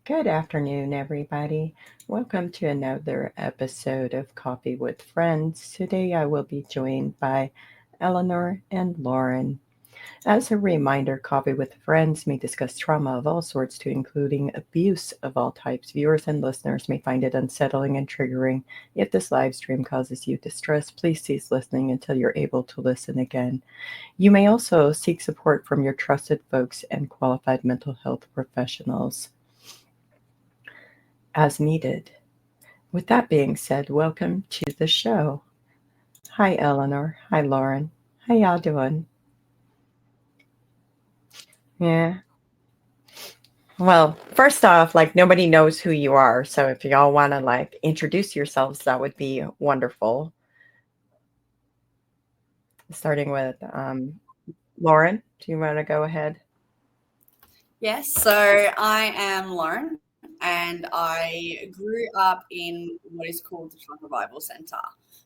Good afternoon, everybody. Welcome to another episode of Coffee with Friends. Today I will be joined by Eleanor and Lauren. As a reminder, Coffee with Friends may discuss trauma of all sorts, to including abuse of all types. Viewers and listeners may find it unsettling and triggering. If this live stream causes you distress, please cease listening until you're able to listen again. You may also seek support from your trusted folks and qualified mental health professionals as needed. With that being said, welcome to the show. Hi, Eleanor. Hi, Lauren. How y'all doing? Yeah. Well, first off, nobody knows who you are, so if y'all want to introduce yourselves, that would be wonderful. Starting with Lauren, do you want to go ahead? Yes, so I am Lauren, and I grew up in what is called the Shunning Revival Centre.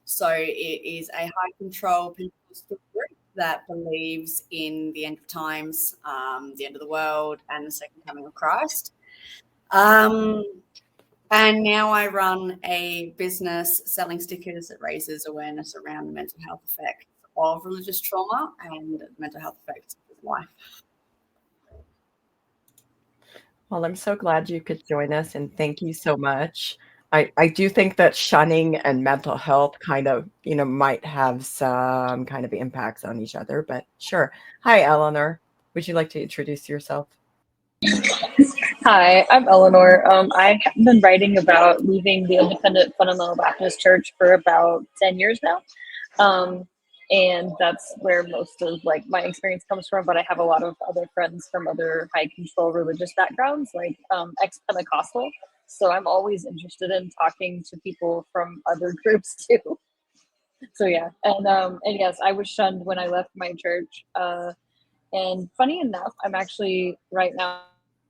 So it is a high control Pentecostal group that believes in the end of times, the end of the world, and the second coming of Christ. Um, and now I run a business selling stickers that raises awareness around the mental health effects of religious trauma and mental health effects of life. Well, I'm so glad you could join us, and thank you so much. I do think that shunning and mental health might have some kind of impacts on each other, but sure. Hi, Eleanor. Would you like to introduce yourself? Hi, I'm Eleanor. I have been writing about leaving the Independent Fundamental Baptist Church for about 10 years now. Um, and that's where most of my experience comes from. But I have a lot of other friends from other high control religious backgrounds, like ex-Pentecostal. So I'm always interested in talking to people from other groups too. So yeah, and yes, I was shunned when I left my church. And funny enough, I'm actually right now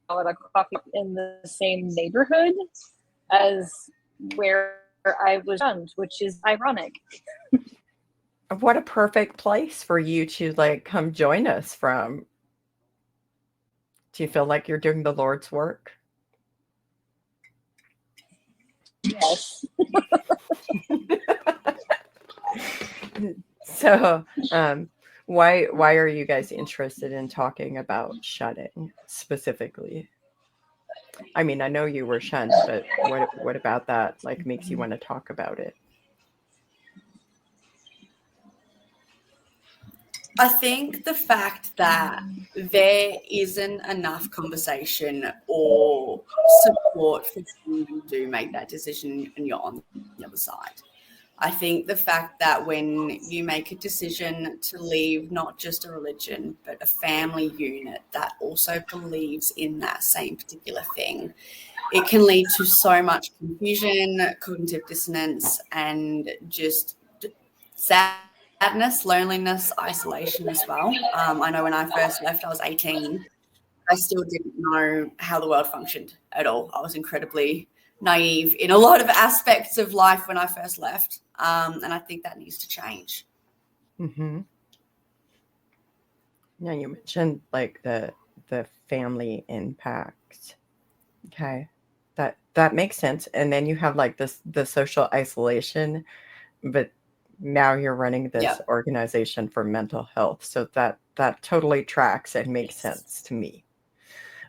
at a coffee in the same neighborhood as where I was shunned, which is ironic. What a perfect place for you to come join us from. Do you feel like you're doing the Lord's work? Yes. So, why are you guys interested in talking about shunning specifically? I mean, I know you were shunned, but what about that makes you want to talk about it? I think the fact that there isn't enough conversation or support for when you do make that decision and you're on the other side. I think the fact that when you make a decision to leave not just a religion, but a family unit that also believes in that same particular thing, it can lead to so much confusion, cognitive dissonance, and just sadness, loneliness, isolation as well. I know when I first left, I was 18. I still didn't know how the world functioned at all. I was incredibly naive in a lot of aspects of life when I first left. And I think that needs to change. Mm-hmm. Yeah, you mentioned the family impact. Okay, that makes sense. And then you have the social isolation, but now you're running this Yep. organization for mental health, so that totally tracks and makes Yes. sense to me.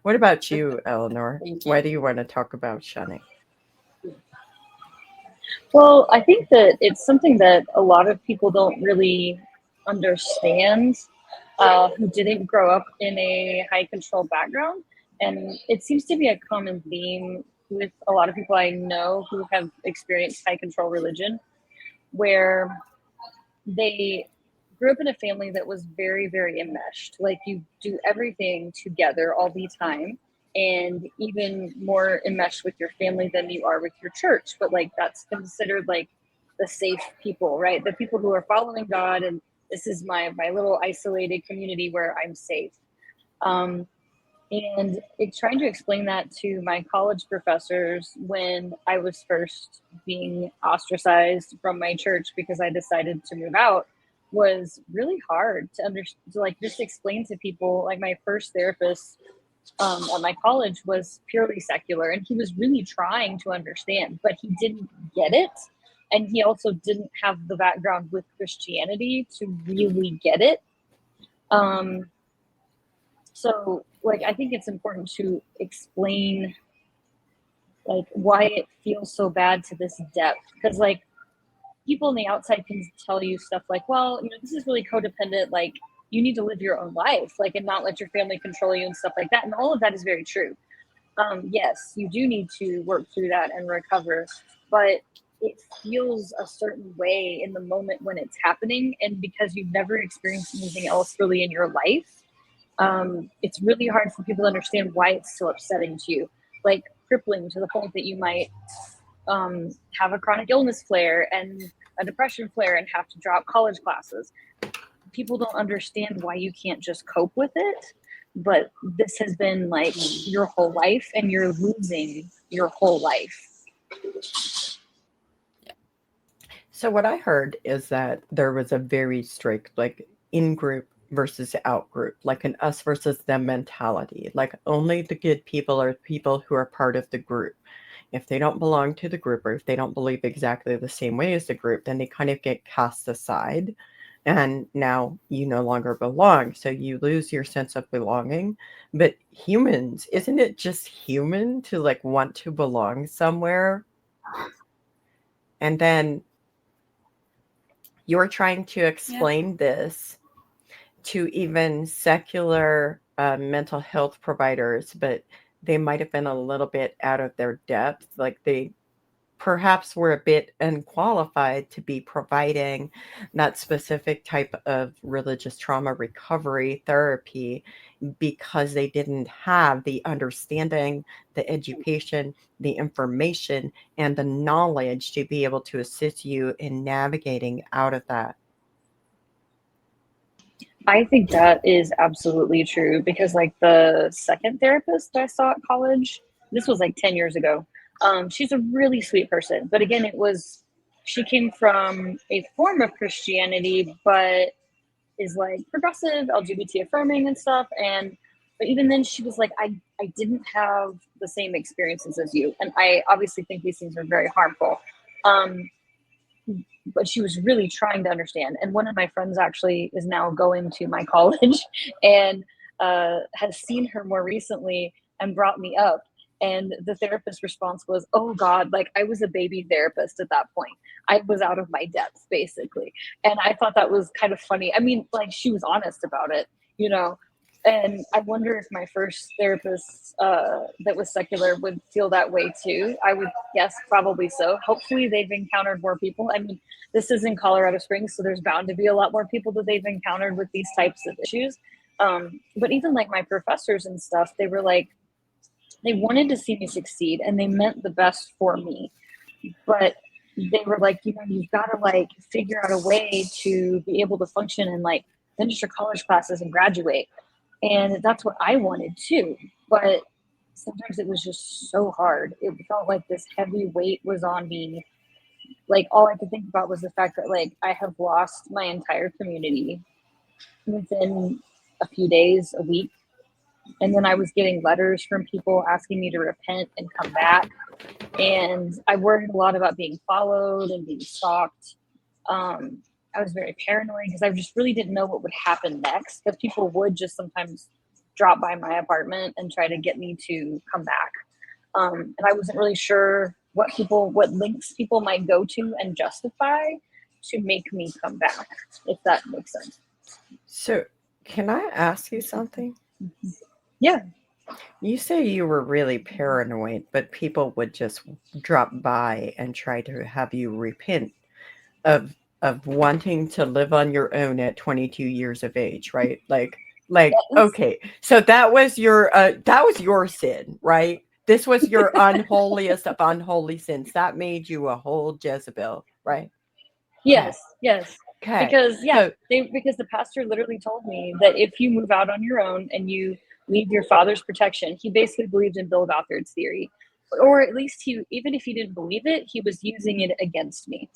What about you, Eleanor? Thank Why you. do you want to talk about shunning? Well, I think that it's something that a lot of people don't really understand who didn't grow up in a high control background. And it seems to be a common theme with a lot of people I know who have experienced high control religion, where they grew up in a family that was very, very enmeshed. Like you do everything together all the time, and even more enmeshed with your family than you are with your church. But that's considered the safe people, right? The people who are following God, and this is my little isolated community where I'm safe. Um, and trying to explain that to my college professors when I was first being ostracized from my church because I decided to move out was really hard to understand, to just explain to people. Like my first therapist at my college was purely secular, and he was really trying to understand, but he didn't get it. And he also didn't have the background with Christianity to really get it. Um, so, like, I think it's important to explain, like, why it feels so bad to this depth. Because, like, people on the outside can tell you stuff like, well, this is really codependent. Like, you need to live your own life, like, and not let your family control you and stuff like that. And all of that is very true. Yes, you do need to work through that and recover, but it feels a certain way in the moment when it's happening. And because you've never experienced anything else really in your life, it's really hard for people to understand why it's so upsetting to you, like crippling to the point that you might have a chronic illness flare and a depression flare and have to drop college classes. People don't understand why you can't just cope with it, but this has been like your whole life, and you're losing your whole life. So what I heard is that there was a very strict, like, in-group versus out-group, like an us versus them mentality. Like, only the good people are people who are part of the group. If they don't belong to the group, or if they don't believe exactly the same way as the group, then they kind of get cast aside. And now you no longer belong. So you lose your sense of belonging. But humans, isn't it just human to, like, want to belong somewhere? And then you're trying to Yeah. explain this to even secular mental health providers, but they might have been a little bit out of their depth. Like, they perhaps were a bit unqualified to be providing that specific type of religious trauma recovery therapy, because they didn't have the understanding, the education, the information, and the knowledge to be able to assist you in navigating out of that. I think that is absolutely true, because like the second therapist I saw at college, this was like 10 years ago. She's a really sweet person, but again, she came from a form of Christianity, but is like progressive, LGBT affirming and stuff. And but even then, she was like, I didn't have the same experiences as you, and I obviously think these things are very harmful. Um, but she was really trying to understand. And one of my friends actually is now going to my college and has seen her more recently and brought me up. And the therapist response was, oh God, like I was a baby therapist at that point. I was out of my depth, basically. And I thought that was kind of funny. I mean, like she was honest about it, you know. And I wonder if my first therapist that was secular would feel that way too. I would guess probably so. Hopefully they've encountered more people. I mean, this is in Colorado Springs, so there's bound to be a lot more people that they've encountered with these types of issues. But even like my professors and stuff, they were like, they wanted to see me succeed and they meant the best for me. But they were like, you know, you've got to like figure out a way to be able to function and like finish your college classes and graduate. And that's what I wanted too. But sometimes it was just so hard. It felt like this heavy weight was on me. Like all I could think about was the fact that like I have lost my entire community within a few days, a week. And then I was getting letters from people asking me to repent and come back. And I worried a lot about being followed and being stalked. I was very paranoid because I just really didn't know what would happen next, because people would just sometimes drop by my apartment and try to get me to come back. And I wasn't really sure what links people might go to and justify to make me come back, if that makes sense. So, can I ask you something? Yeah. You say you were really paranoid, but people would just drop by and try to have you repent of wanting to live on your own at 22 years of age, right? Like okay. So that was your sin, right? This was your unholiest of unholy sins. That made you a whole Jezebel, right? Yes, yes. Okay. Because So because the pastor literally told me that if you move out on your own and you leave your father's protection, he basically believed in Bill Gothard's theory. Or at least even if he didn't believe it, he was using it against me.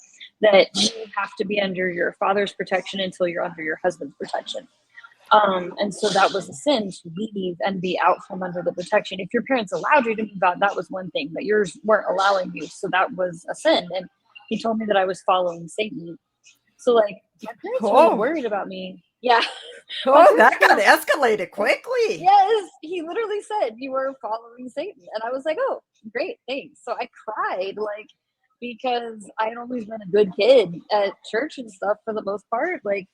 That you have to be under your father's protection until you're under your husband's protection. And so that was a sin to leave and be out from under the protection. If your parents allowed you to move out, that was one thing, but yours weren't allowing you. So that was a sin. And he told me that I was following Satan. So like my parents were like Oh, worried about me. Yeah. My oh, parents that got were, escalated quickly. yes, he literally said you were following Satan. And I was like, oh, great, thanks. So I cried like because I had always been a good kid at church and stuff for the most part. Like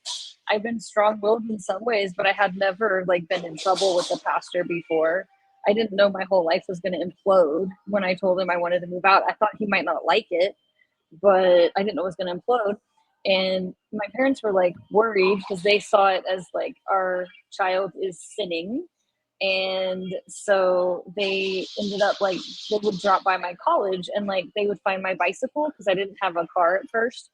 I've been strong-willed in some ways, but I had never like been in trouble with the pastor before. I didn't know my whole life was going to implode when I told him I wanted to move out. I thought he might not like it, but I didn't know it was going to implode. And my parents were like worried because they saw it as like our child is sinning. And so they ended up like they would drop by my college and like they would find my bicycle because I didn't have a car at first.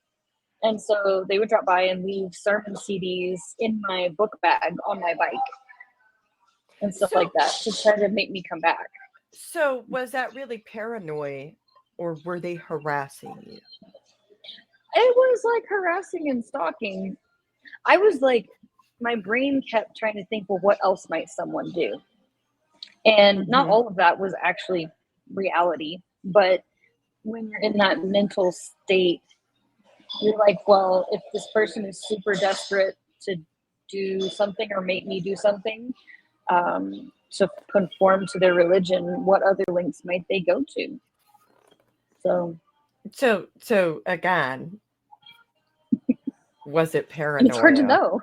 And so they would drop by and leave sermon CDs in my book bag on my bike and stuff So, like that to try to make me come back. so was that really paranoid, or were they harassing you? It was like harassing and stalking. I was like, my brain kept trying to think, well, what else might someone do? And not Hmm. all of that was actually reality. But when you're in that mental state, you're like, well, if this person is super desperate to do something or make me do something to conform to their religion, what other links might they go to? So So again, was it it's hard to paranoia? know.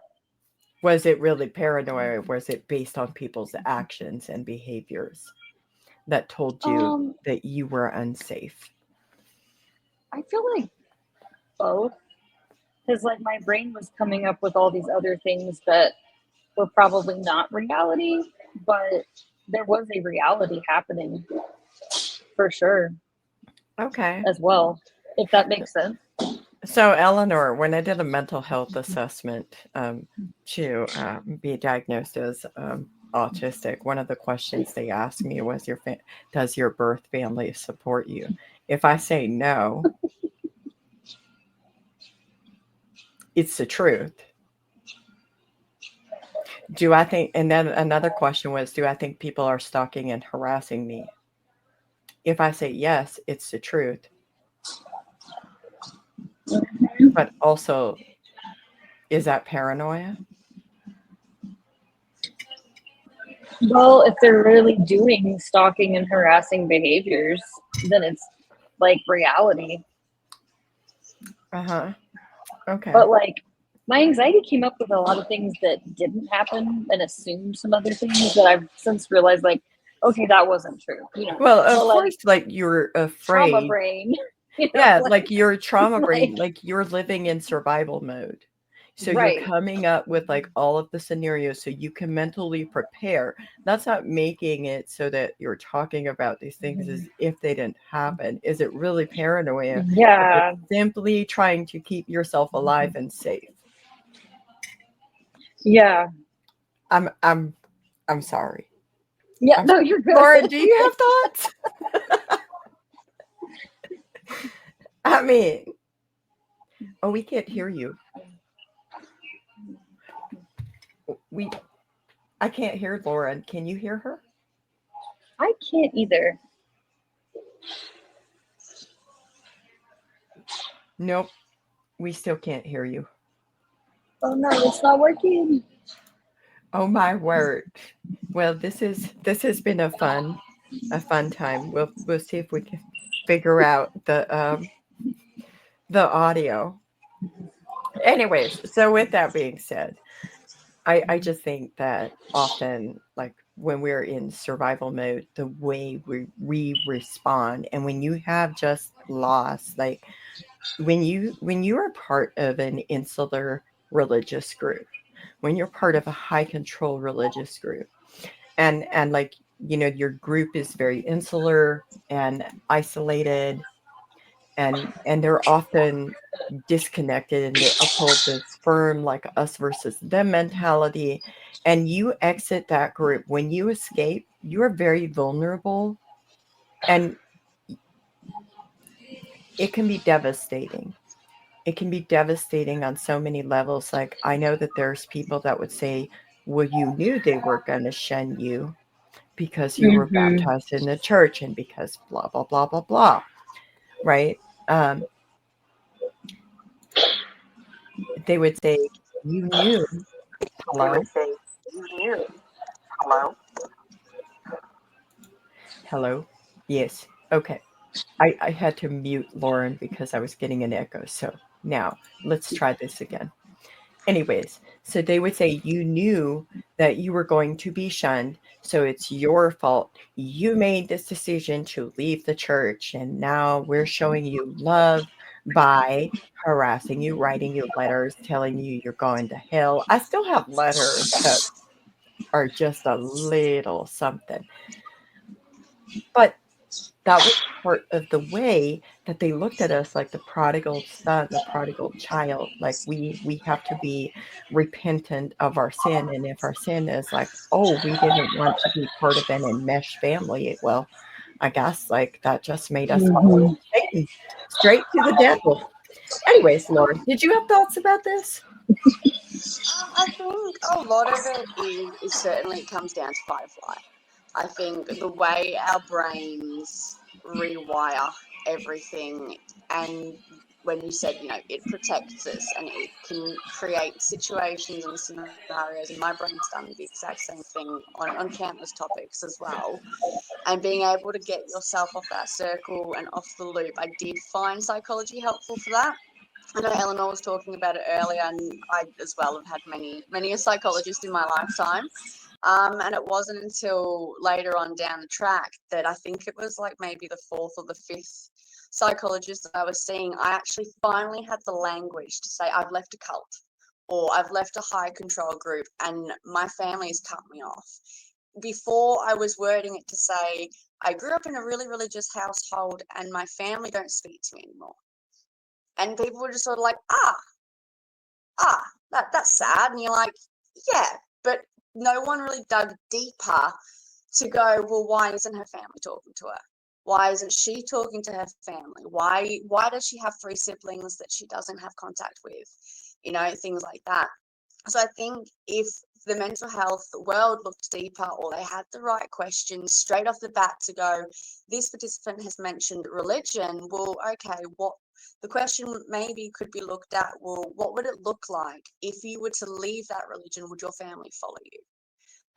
Was it really paranoia? Or was it based on people's actions and behaviors that told you Um, that you were unsafe? I feel like both, because like my brain was coming up with all these other things that were probably not reality, but there was a reality happening for sure Okay. as well, if that makes sense. So, Eleanor, when I did a mental health assessment to be diagnosed as autistic, one of the questions they asked me was, "Does your birth family support you?" If I say no, it's the truth. Do I think? And then another question was, "Do I think people are stalking and harassing me?" If I say yes, it's the truth. But also, is that paranoia? Well, if they're really doing stalking and harassing behaviors, then it's like reality. Uh huh. Okay. But like my anxiety came up with a lot of things that didn't happen and assumed some other things that I've since realized like, okay, that wasn't true, you know. Well, of But like course, like you're trauma afraid. brain, you know, Yeah, like like your trauma brain, like like you're living in survival mode. So you're right. coming up with like all of the scenarios so you can mentally prepare. That's not making it so that you're talking about these things as if they didn't happen. Is it really paranoia, or just Yeah. simply trying to keep yourself alive and safe? Yeah. I'm I'm I'm sorry. Yeah, I'm no, sorry. you're Laura, good. do you have thoughts? I mean, oh, we can't hear you. We I can't hear Lauren. Can you hear her? I can't either. Nope, we still can't hear you. Oh no, it's not working. Oh my word. Well, this has been a fun time. We'll see if we can figure out the audio. Anyways, so with that being said, I just think that often, like when we're in survival mode, the way we respond, and when you have just lost, like when you are part of an insular religious group, when you're part of a high control religious group, and like your group is very insular and isolated, and they're often disconnected, and they uphold this firm like us versus them mentality, and you exit that group. When you escape, you are very vulnerable, and it can be devastating. It can be devastating on so many levels. Like, I know that there's people that would say Well, you knew they were going to shun you because you were Mm-hmm. baptized in the church and because blah, blah, blah, blah, blah. Right? Um, they would say, you knew. They would Hello? say, you knew. Hello? Hello? Yes. Okay. I had to mute Lauren because I was getting an echo. So now let's try this again. Anyways, so they would say you knew that you were going to be shunned, so it's your fault. You made this decision to leave the church, and now we're showing you love by harassing you, writing you letters, telling you you're going to hell. I still have letters that are just a little something, but that was part of the way that they looked at us like the prodigal son, the prodigal child. Like we have to be repentant of our sin. And if our sin is like, oh, we didn't want to be part of an enmeshed family, well, I guess like that just made us follow Mm-hmm. Satan straight to the devil. Anyways, Lauren, did you have thoughts about this? I think a lot of it is certainly it comes down to fight or flight. I think the way our brains rewire everything, and when you said, it protects us and it can create situations and scenarios, and my brain's done the exact same thing on countless topics as well. And being able to get yourself off that circle and off the loop, I did find psychology helpful for that. I know Eleanor was talking about it earlier, and I as well have had many a psychologist in my lifetime. And it wasn't until later on down the track that I think it was like maybe the fourth or the fifth psychologist that I was seeing, I actually finally had the language to say, I've left a cult or I've left a high control group and my family has cut me off. Before I was wording it to say, I grew up in a really religious household and my family don't speak to me anymore. And people were just sort of like, that's sad. And you're like, yeah, but no one really dug deeper to go, well, why isn't her family talking to her? Why isn't she talking to her family? Why does she have three siblings that she doesn't have contact with? Things like that. So I think if the mental health world looked deeper or they had the right questions straight off the bat to go, this participant has mentioned religion. Well, okay, what the question maybe could be looked at, well, what would it look like if you were to leave that religion? Would your family follow you?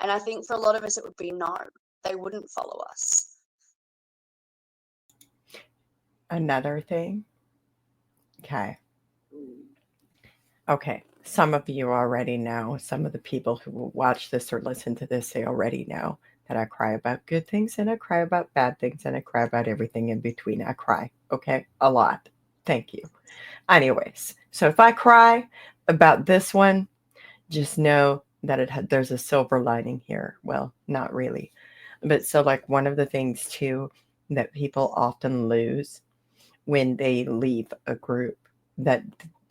And I think for a lot of us, it would be no, they wouldn't follow us. Another thing. Okay. Okay. Some of you already know, some of the people who will watch this or listen to this, they already know that I cry about good things and I cry about bad things and I cry about everything in between. I cry, okay? A lot. Thank you. Anyways, so if I cry about this one, just know that there's a silver lining here. Well, not really. But so like one of the things too that people often lose when they leave a group that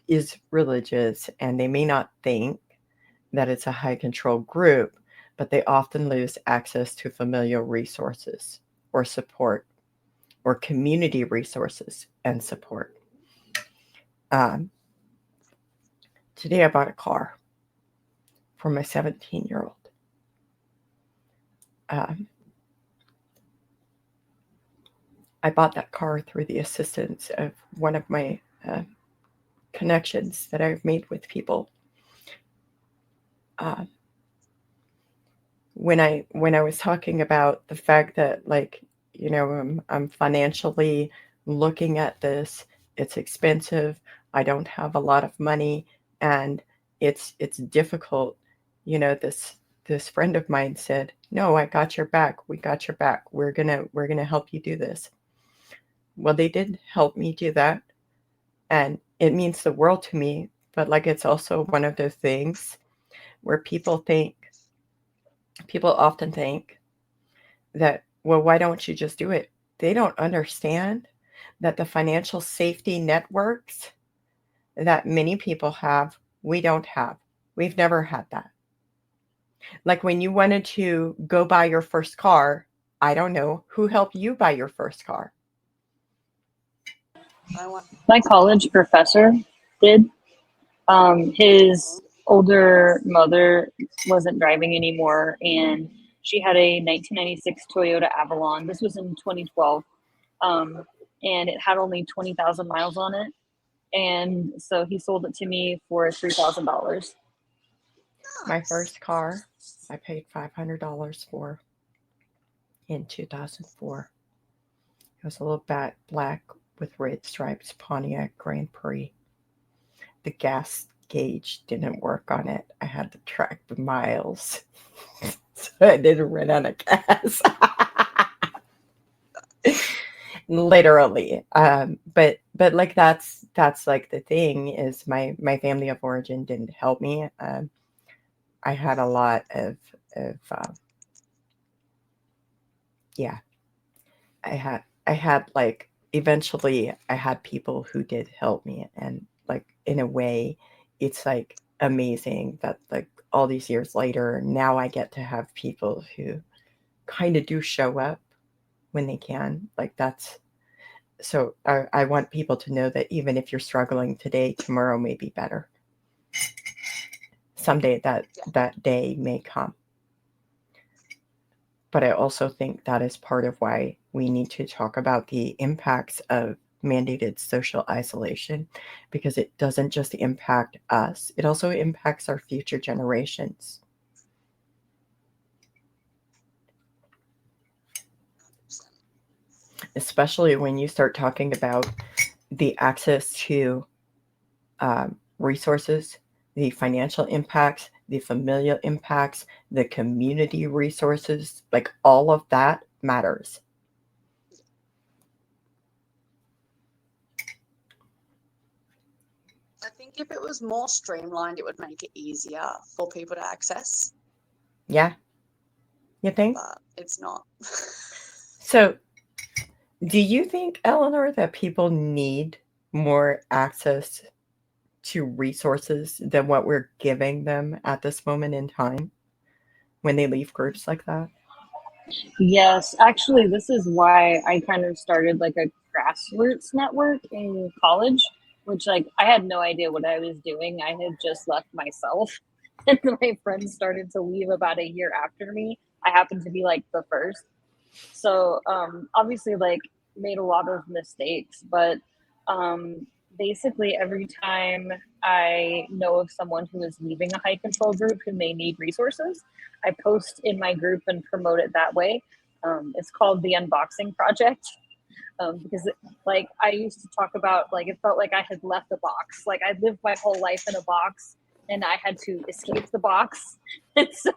is religious and they may not think that it's a high control group, but they often lose access to familial resources or support or community resources and support. Um, Today I bought a car for my 17-year-old. Um, I bought that car through the assistance of one of my connections that I've made with people. Uh, when I was talking about the fact that I'm financially looking at this, it's expensive. I don't have a lot of money, and it's difficult. This friend of mine said, "No, I got your back. We got your back. We're gonna help you do this." Well, they did help me do that, and it means the world to me. But like, it's also one of those things where people often think that, well, why don't you just do it? They don't understand that the financial safety networks that many people have, we don't have. We've never had that. Like when you wanted to go buy your first car, I don't know who helped you buy your first car. I want. My college professor did. His older mother wasn't driving anymore, and she had a 1996 Toyota Avalon. This was in 2012, and it had only 20,000 miles on it. And so he sold it to me for $3,000. My first car, I paid $500 for in 2004. It was a little black with red stripes Pontiac Grand Prix. The gas gauge didn't work on it. I had to track the miles, so I didn't run out of gas. Literally, but like that's like the thing is my family of origin didn't help me. I had a lot of yeah. I had like eventually I had people who did help me, and like in a way it's like amazing that like all these years later now I get to have people who kind of do show up when they can. Like that's so I want people to know that even if you're struggling today, tomorrow may be better. Someday that day may come. But I also think that is part of why we need to talk about the impacts of mandated social isolation, because it doesn't just impact us, it also impacts our future generations. Especially when you start talking about the access to resources, the financial impacts, the familial impacts, the community resources, like all of that matters. I think if it was more streamlined, it would make it easier for people to access, Yeah, you think? but it's not. So, do you think, Eleanor, that people need more access to resources than what we're giving them at this moment in time when they leave groups like that? Yes, actually, this is why I kind of started like a grassroots network in college, which like I had no idea what I was doing. I had just left myself, and my friends started to leave about a year after me. I happened to be like the first. So obviously like made a lot of mistakes, but um, basically every time I know of someone who is leaving a high control group who may need resources, I post in my group and promote it that way. It's called the Unboxing Project, because like I used to talk about, like it felt like I had left a box, like I lived my whole life in a box and I had to escape the box. And so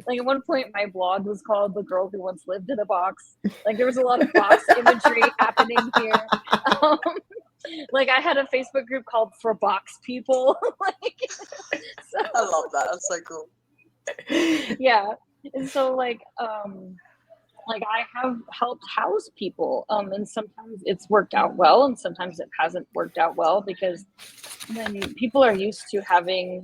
like at one point my blog was called The Girl Who Once Lived in a Box. Like there was a lot of box imagery happening here. um, like I had a Facebook group called For Box People. Like so I love that. That's so cool. yeah. And so like I have helped house people, and sometimes it's worked out well and sometimes it hasn't worked out well, because when people are used to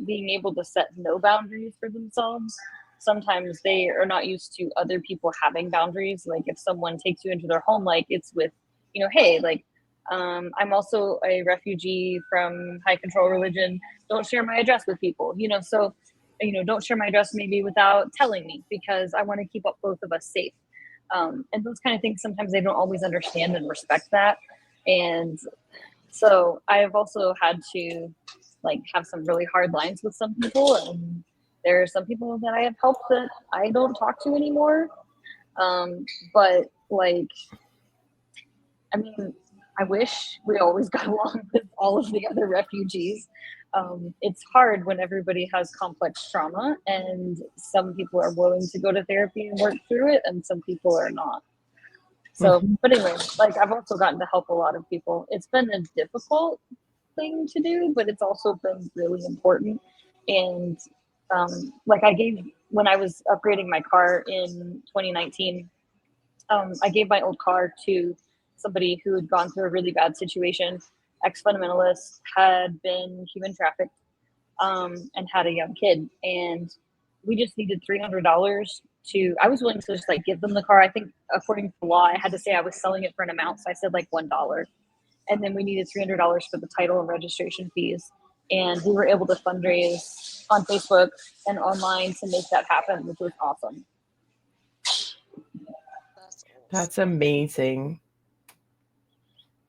being able to set no boundaries for themselves, sometimes they are not used to other people having boundaries. Like if someone takes you into their home, like it's with, hey, like I'm also a refugee from high control religion, don't share my address with people, so don't share my address maybe without telling me, because I want to keep both of us safe. And those kind of things, sometimes they don't always understand and respect that. And so I've also had to like have some really hard lines with some people, and there are some people that I have helped that I don't talk to anymore. But like, I mean, I wish we always got along with all of the other refugees. It's hard when everybody has complex trauma, and some people are willing to go to therapy and work through it, and some people are not. So, Mhm. but anyway, like I've also gotten to help a lot of people. It's been a difficult thing to do, but it's also been really important. And like when I was upgrading my car in 2019, I gave my old car to somebody who had gone through a really bad situation. Ex-fundamentalist, had been human trafficked, and had a young kid. And we just needed $300 to, I was willing to just like give them the car. I think according to the law, I had to say I was selling it for an amount. So I said like $1. And then we needed $300 for the title and registration fees. and we were able to fundraise on Facebook and online to make that happen, which was awesome. That's awesome. That's amazing.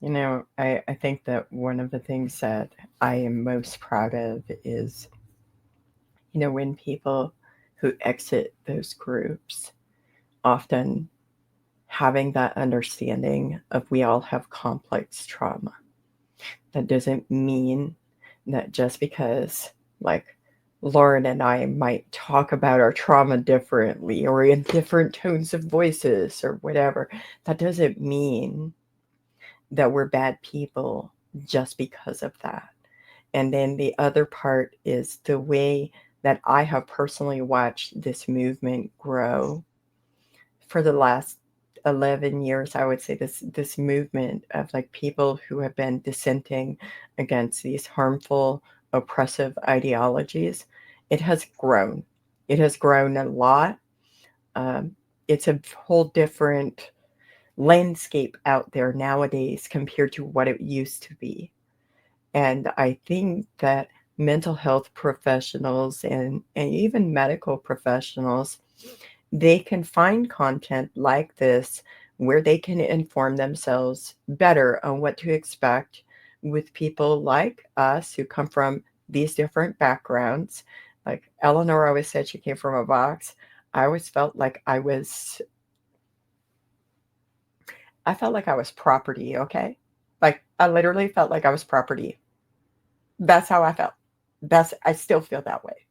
I think that one of the things that I am most proud of is, when people who exit those groups often having that understanding of we all have complex trauma. That doesn't mean that just because, like, Lauren and I might talk about our trauma differently or in different tones of voices or whatever, that doesn't mean that we're bad people just because of that. And then the other part is the way that I have personally watched this movement grow for the last 11 years. I would say this movement of like people who have been dissenting against these harmful oppressive ideologies, it has grown. It has grown a lot. um, it's a whole different landscape out there nowadays compared to what it used to be. And I think that mental health professionals and even medical professionals, they can find content like this where they can inform themselves better on what to expect with people like us who come from these different backgrounds. Like Eleanor always said, she came from a box. I always felt like I felt like I was property, okay? Like I literally felt like I was property. That's how I felt. I still feel that way.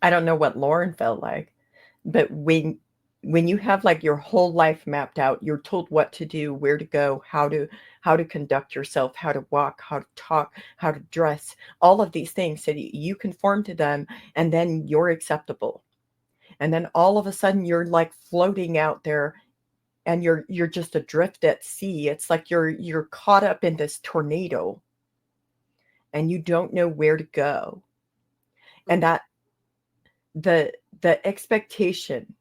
I don't know what Lauren felt like, but when you have like your whole life mapped out, you're told what to do, where to go, how to conduct yourself, how to walk, how to talk, how to dress, all of these things, so you conform to them, and then you're acceptable. And then all of a sudden you're like floating out there, and you're just adrift at sea. It's like you're caught up in this tornado and you don't know where to go. And that the expectation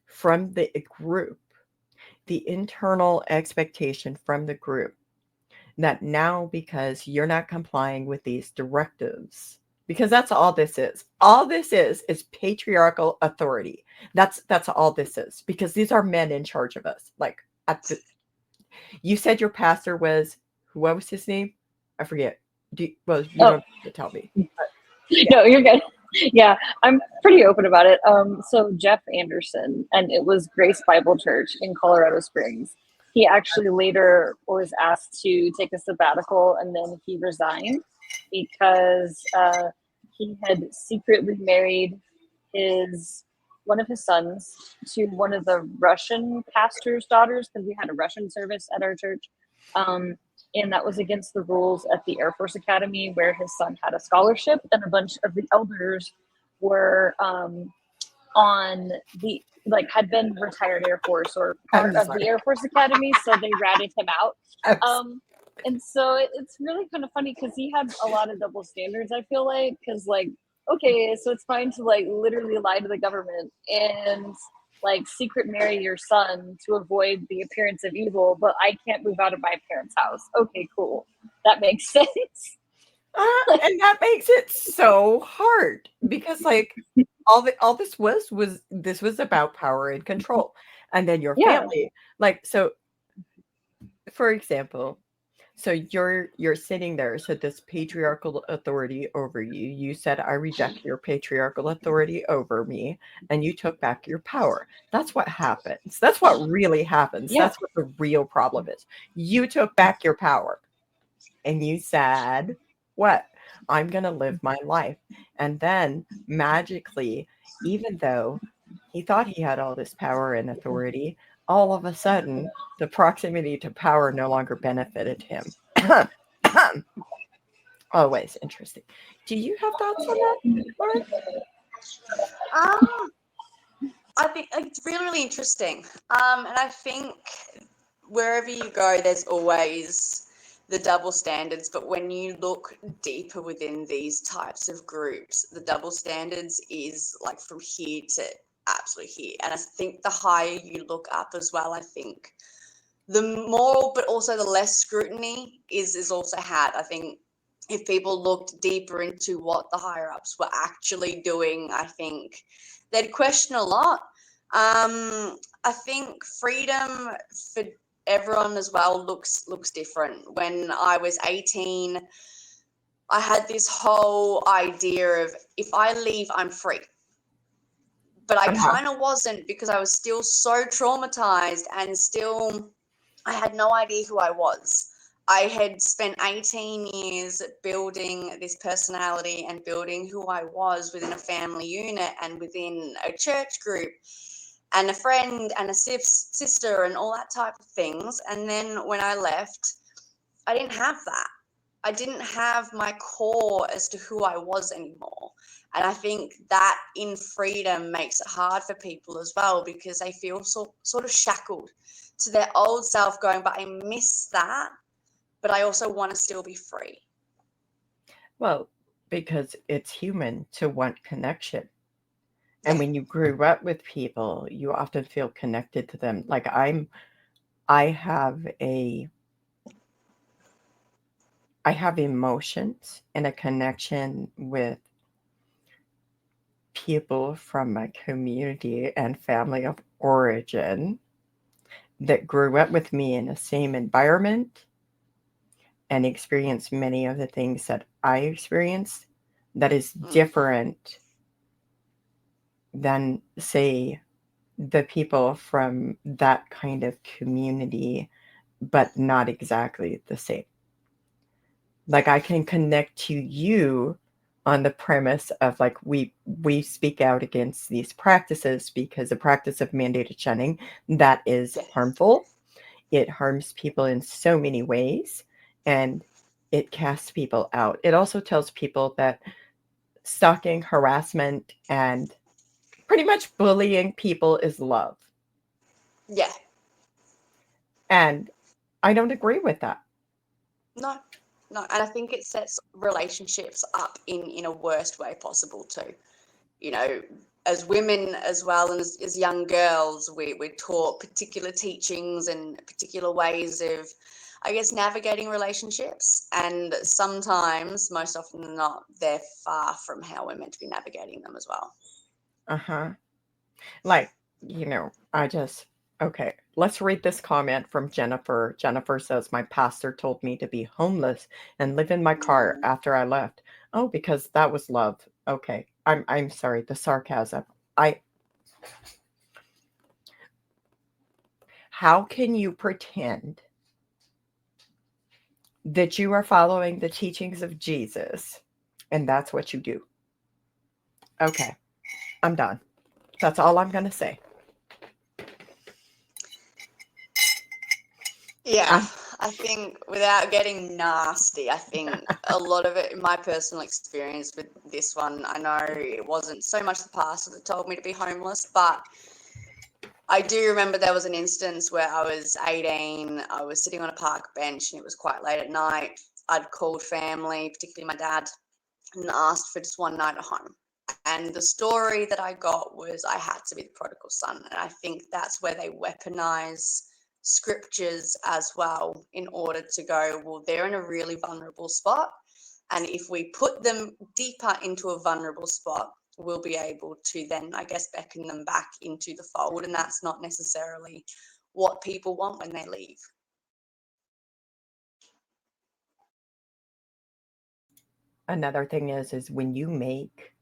from the group, the internal expectation from the group, that now because you're not complying with these directives, because that's all this is. All this is patriarchal authority. That's all this is, because these are men in charge of us. Like you said your pastor was, what was his name? I forget. Well, you Oh, don't have to tell me. Yeah. no, you're good. Yeah, I'm pretty open about it. So Jeff Anderson, and it was Grace Bible Church in Colorado Springs. He actually later was asked to take a sabbatical, and then he resigned because he had secretly married his one of his sons to one of the Russian pastor's daughters, because we had a Russian service at our church. And that was against the rules at the Air Force Academy, where his son had a scholarship, and a bunch of the elders were on the had been retired Air Force or part I'm of the sorry. Air Force Academy, so they ratted him out. I'm And so it's really kind of funny because he had a lot of double standards, I feel like, because okay, so it's fine to literally lie to the government and secret marry your son to avoid the appearance of evil, but I can't move out of my parents' house. Okay, cool. That makes sense. and that makes it so hard, because like all this was this was about power and control, and then your Yeah. family, like, so for example, so you're sitting there, so this patriarchal authority over you, you said, I reject your patriarchal authority over me, and you took back your power. That's what happens. That's what really happens. Yeah. That's what the real problem is. You took back your power and you said, what? I'm going to live my life. And then magically, even though he thought he had all this power and authority, all of a sudden, the proximity to power no longer benefited him. Always interesting. Do you have thoughts on that, Lauren? Um, I think it's really, really interesting. And I think wherever you go, there's always the double standards. But when you look deeper within these types of groups, the double standards is like from here to absolutely here. And I think the higher you look up as well, I think the more, but also the less scrutiny is also had. I think if people looked deeper into what the higher ups were actually doing, I think they'd question a lot. I think freedom for everyone as well looks different. When I was 18, I had this whole idea of if I leave, I'm free. But I Uh-huh. kind of wasn't, because I was still so traumatized, and still I had no idea who I was. I had spent 18 years building this personality and building who I was within a family unit and within a church group and a friend and a sister and all that type of things. And then when I left, I didn't have that. I didn't have my core as to who I was anymore. And I think that in freedom makes it hard for people as well, because they feel sort of shackled to their old self, going, but I miss that, but I also want to still be free. Well, because it's human to want connection. And Yeah. when you grew up with people, you often feel connected to them. Like I have a I have emotions and a connection with people from my community and family of origin that grew up with me in the same environment and experienced many of the things that I experienced that is Mm. different than, say, the people from that kind of community, but not exactly the same. Like Yeah. I can connect to you on the premise of like we speak out against these practices because the practice of mandated shunning, that is Yeah. harmful. It harms people in so many ways, and it casts people out. It also tells people that stalking, harassment, and pretty much bullying people is love. Yeah. And I don't agree with that. No, no. And I think it sets relationships up in a worst way possible too. You know, as women as well, and as young girls, we're taught particular teachings and particular ways of, I guess, navigating relationships. And sometimes, most often than not, they're far from how we're meant to be navigating them as well. Uh-huh. Like, I just, okay, let's read this comment from Jennifer. Jennifer says, my pastor told me to be homeless and live in my car Mm. after I left. Oh, because that was love. Okay. I'm sorry, the sarcasm. I How can you pretend that you are following the teachings of Jesus and that's what you do? Okay, I'm done. That's all I'm going to say. Yeah, Uh, I think without getting nasty, I think a lot of it, in my personal experience with this one, I know it wasn't so much the pastor that told me to be homeless, but I do remember there was an instance where I was 18, I was sitting on a park bench and it was quite late at night. I'd called family, particularly my dad, and asked for just one night at home. And the story that I got was I had to be the prodigal son. And I think that's where they weaponize scriptures as well, in order to go, well, they're in a really vulnerable spot. And if we put them deeper into a vulnerable spot, we'll be able to then, I guess, beckon them back into the fold. And that's not necessarily what people want when they leave. Another thing is when you make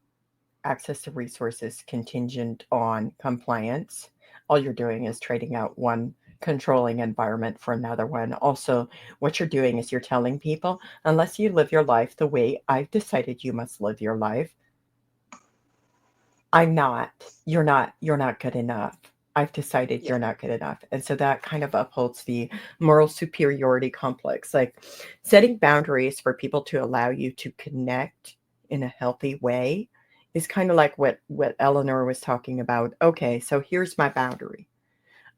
access to resources contingent on compliance, all you're doing is trading out one controlling environment for another one. Also, what you're doing is you're telling people, unless you live your life the way I've decided you must live your life, I'm not, you're not good enough. I've decided Yeah. you're not good enough. And so that kind of upholds the moral superiority complex. Like setting boundaries for people to allow you to connect in a healthy way is kind of like what Eleanor was talking about. Okay, so here's my boundary.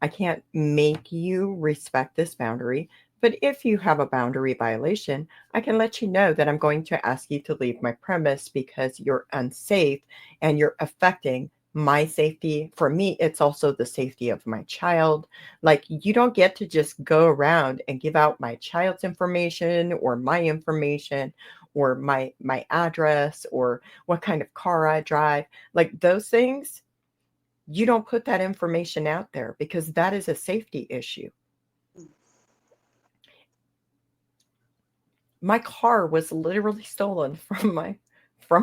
I can't make you respect this boundary, but if you have a boundary violation, I can let you know that I'm going to ask you to leave my premise because you're unsafe and you're affecting my safety. For me, it's also the safety of my child. Like, you don't get to just go around and give out my child's information or my information or my address or what kind of car I drive. Like those things, you don't put that information out there because that is a safety issue. My car was literally stolen from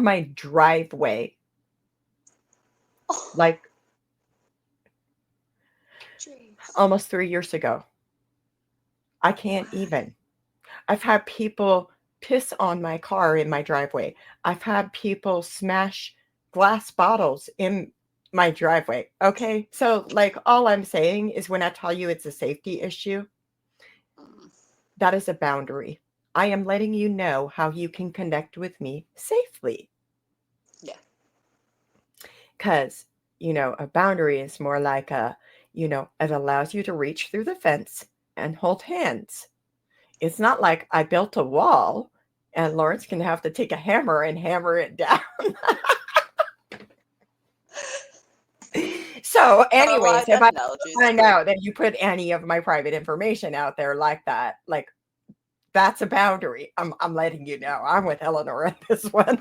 my driveway. Oh, Like jeez. almost 3 years ago. I can't even. I've had people piss on my car in my driveway. I've had people smash glass bottles in my driveway. Okay? So like all I'm saying is when I tell you it's a safety issue, Mm, that is a boundary. I am letting you know how you can connect with me safely. yeah. Because, a boundary is more like it allows you to reach through the fence and hold hands. It's not like I built a wall and Lawrence can have to take a hammer and hammer it down. So, I don't anyways, like if that I analogy. It's find good. out that you put any of my private information out there like that, like that's a boundary. I'm letting you know. I'm with Eleanor at this one.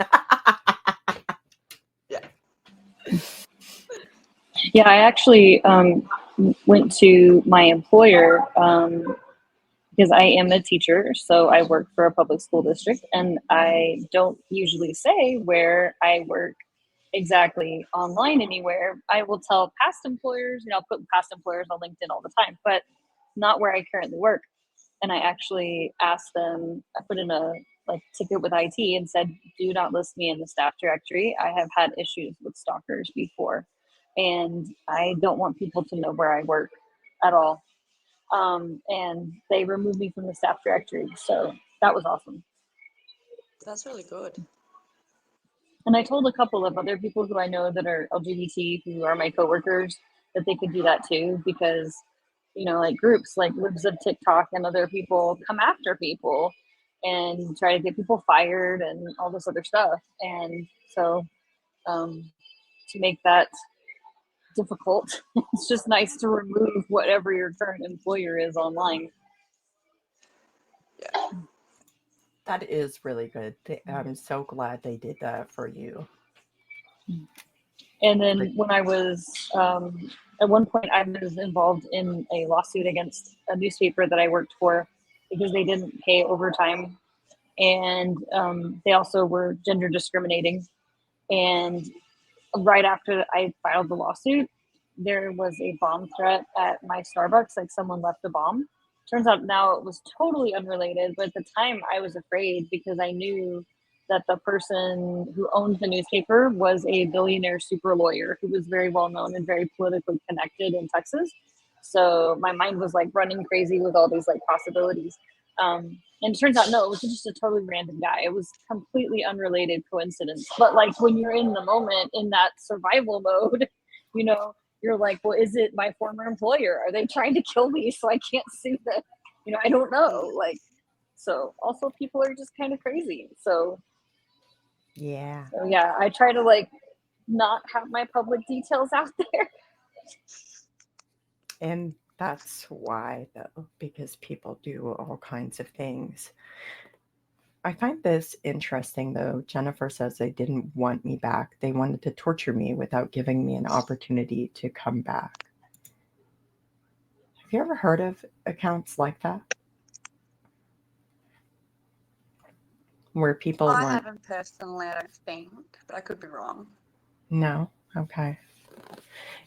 Yeah. Yeah, I actually went to my employer because I am a teacher, so I work for a public school district, and I don't usually say where I work exactly online anywhere. I will tell past employers, I'll put past employers on LinkedIn all the time, but not where I currently work. And I actually asked them, I put in a ticket with IT and said, do not list me in the staff directory. I have had issues with stalkers before, and I don't want people to know where I work at all. And they removed me from the staff directory. So that was awesome. That's really good. And I told a couple of other people who I know that are LGBT who are my coworkers that they could do that too, because like groups like Libs of TikTok and other people come after people and try to get people fired and all this other stuff. And so to make that difficult, it's just nice to remove whatever your current employer is online. Yeah. That is really good. I'm so glad they did that for you. And then when I was, at one point, I was involved in a lawsuit against a newspaper that I worked for because they didn't pay overtime. And they also were gender discriminating. And right after I filed the lawsuit, there was a bomb threat at my Starbucks, like someone left a bomb. Turns out now it was totally unrelated, but at the time I was afraid because I knew that the person who owned the newspaper was a billionaire super lawyer who was very well known and very politically connected in Texas. So my mind was like running crazy with all these like possibilities. And it turns out, no, it was just a totally random guy. It was completely unrelated coincidence. But like when you're in the moment in that survival mode, you know, you're like, well, is it my former employer? Are they trying to kill me so I can't sue them? I don't know. Like, so also people are just kind of crazy. Yeah. So yeah, I try to like not have my public details out there. And that's why, though, because people do all kinds of things. I find this interesting, though. Jennifer says they didn't want me back. They wanted to torture me without giving me an opportunity to come back. Have you ever heard of accounts like that? Where people I weren't. haven't personally, I don't think, but I could be wrong. No? Okay.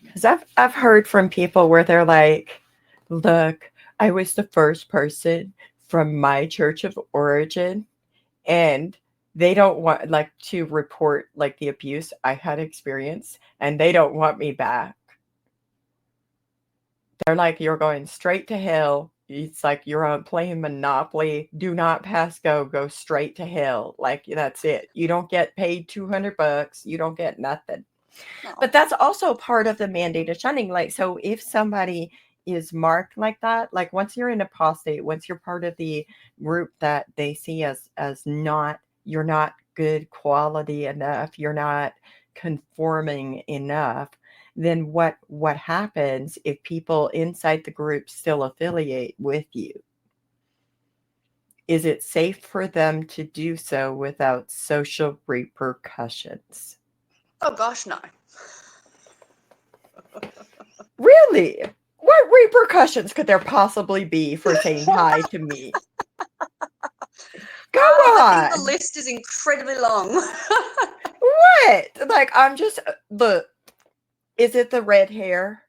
Because I've heard from people where they're like, look, I was the first person from my church of origin, and they don't want like to report like the abuse I had experienced, and they don't want me back. They're like, you're going straight to hell. It's like you're on playing Monopoly. Do not pass go. Go straight to hell. Like that's it. You don't get paid $200. You don't get nothing. No. But that's also part of the mandated shunning. Like, so if somebody is marked like that, like once you're in apostate, once you're part of the group that they see as not, you're not good quality enough, you're not conforming enough, then what happens if people inside the group still affiliate with you? Is it safe for them to do so without social repercussions? Oh gosh, no. Really? What repercussions could there possibly be for saying hi to me? Go I think the on. list is incredibly long. What? Like, I'm just, look, is it the red hair?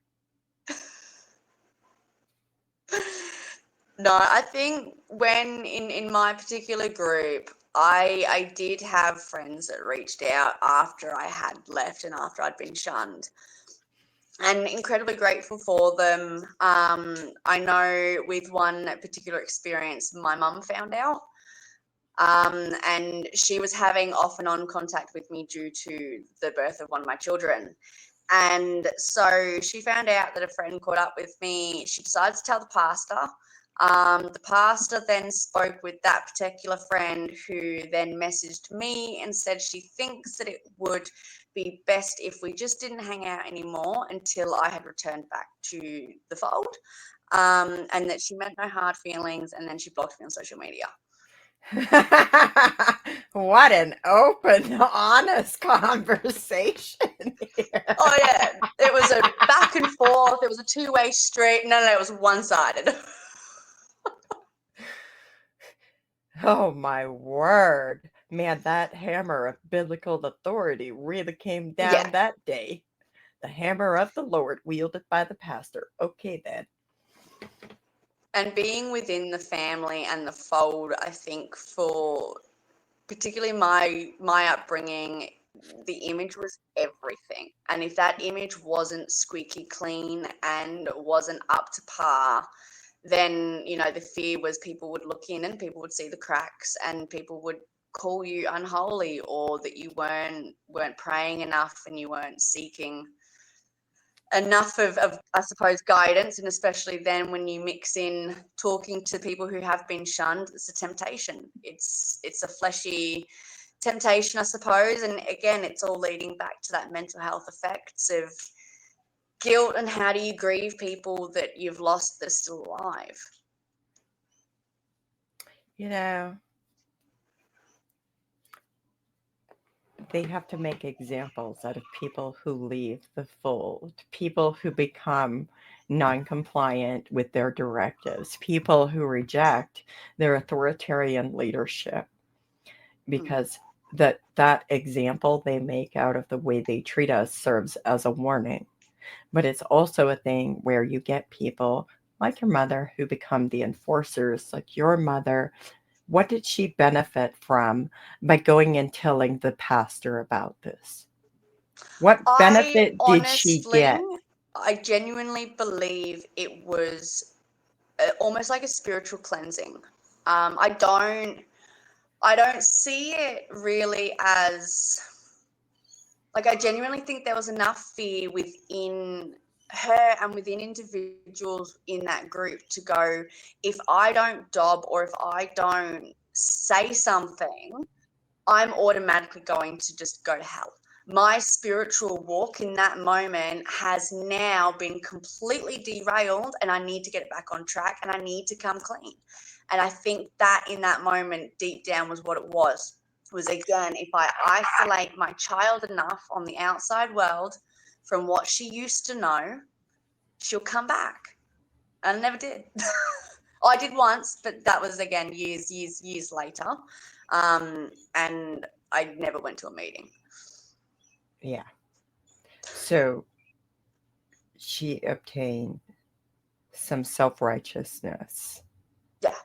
No, I think when in my particular group, I did have friends that reached out after I had left and after I'd been shunned, and incredibly grateful for them. I know with one particular experience, my mum found out, and she was having off and on contact with me due to the birth of one of my children. And so she found out that a friend caught up with me. She decided to tell the pastor. The pastor then spoke with that particular friend, who then messaged me and said she thinks that it would be best if we just didn't hang out anymore until I had returned back to the fold, and that she meant no hard feelings, and then she blocked me on social media. What an open, honest conversation here. Oh yeah, it was a back and forth. It was a two-way street. No, it was one-sided. Oh my word. Man, that hammer of biblical authority really came Yeah. down that day. The hammer of the Lord wielded by the pastor. Okay, then. And being within the family and the fold, I think for particularly my upbringing, the image was everything. And if that image wasn't squeaky clean and wasn't up to par, then the fear was people would look in and people would see the cracks, and people would call you unholy, or that you weren't praying enough and you weren't seeking enough of I suppose guidance. And especially then when you mix in talking to people who have been shunned, it's a temptation. It's a fleshy temptation, I suppose. And again, it's all leading back to that mental health effects of guilt, and how do you grieve people that you've lost that are still alive? You know, they have to make examples out of people who leave the fold, people who become non-compliant with their directives, people who reject their authoritarian leadership, because that example they make out of the way they treat us serves as a warning. But it's also a thing where you get people like your mother who become the enforcers, like your mother. What did she benefit from by going and telling the pastor about this? What I benefit did she honestly, get? I genuinely believe it was almost like a spiritual cleansing. I don't see it really as, like, I genuinely think there was enough fear within her and within individuals in that group to go, if I don't dob or if I don't say something, I'm automatically going to just go to hell. My spiritual walk in that moment has now been completely derailed, and I need to get it back on track, and I need to come clean. And I think that in that moment, deep down, was what it was again, if I isolate my child enough on the outside world from what she used to know, she'll come back. And I never did. I did once, but that was again years later. And I never went to a meeting. Yeah. So she obtained some self-righteousness. Yeah.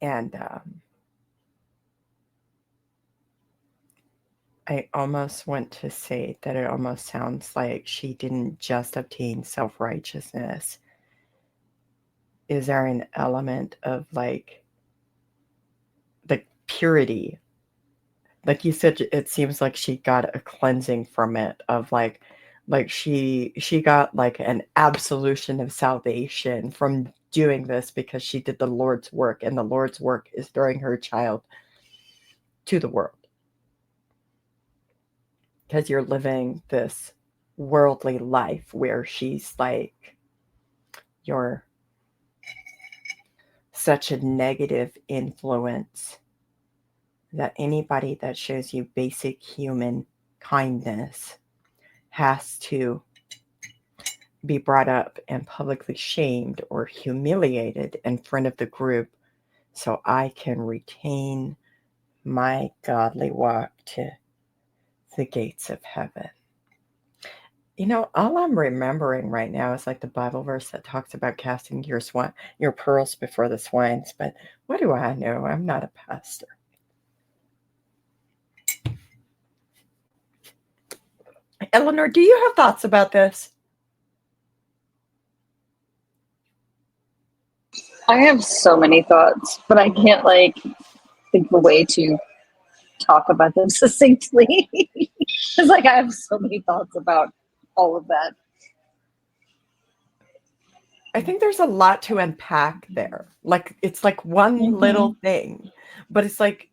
And I almost want to say that it almost sounds like she didn't just obtain self-righteousness. Is there an element of like the purity? Like you said, it seems like she got a cleansing from it, of like she got like an absolution of salvation from doing this because she did the Lord's work, and the Lord's work is throwing her child to the world. Because you're living this worldly life where she's like your such a negative influence that anybody that shows you basic human kindness has to be brought up and publicly shamed or humiliated in front of the group so I can retain my godly walk to the gates of heaven. All I'm remembering right now is like the Bible verse that talks about casting your pearls before the swines. But what do I know? I'm not a pastor. Eleanor, do you have thoughts about this? I have so many thoughts, but I can't think of a way to talk about them succinctly. It's like I have so many thoughts about all of that. I think there's a lot to unpack there. Like it's like one little thing, but it's like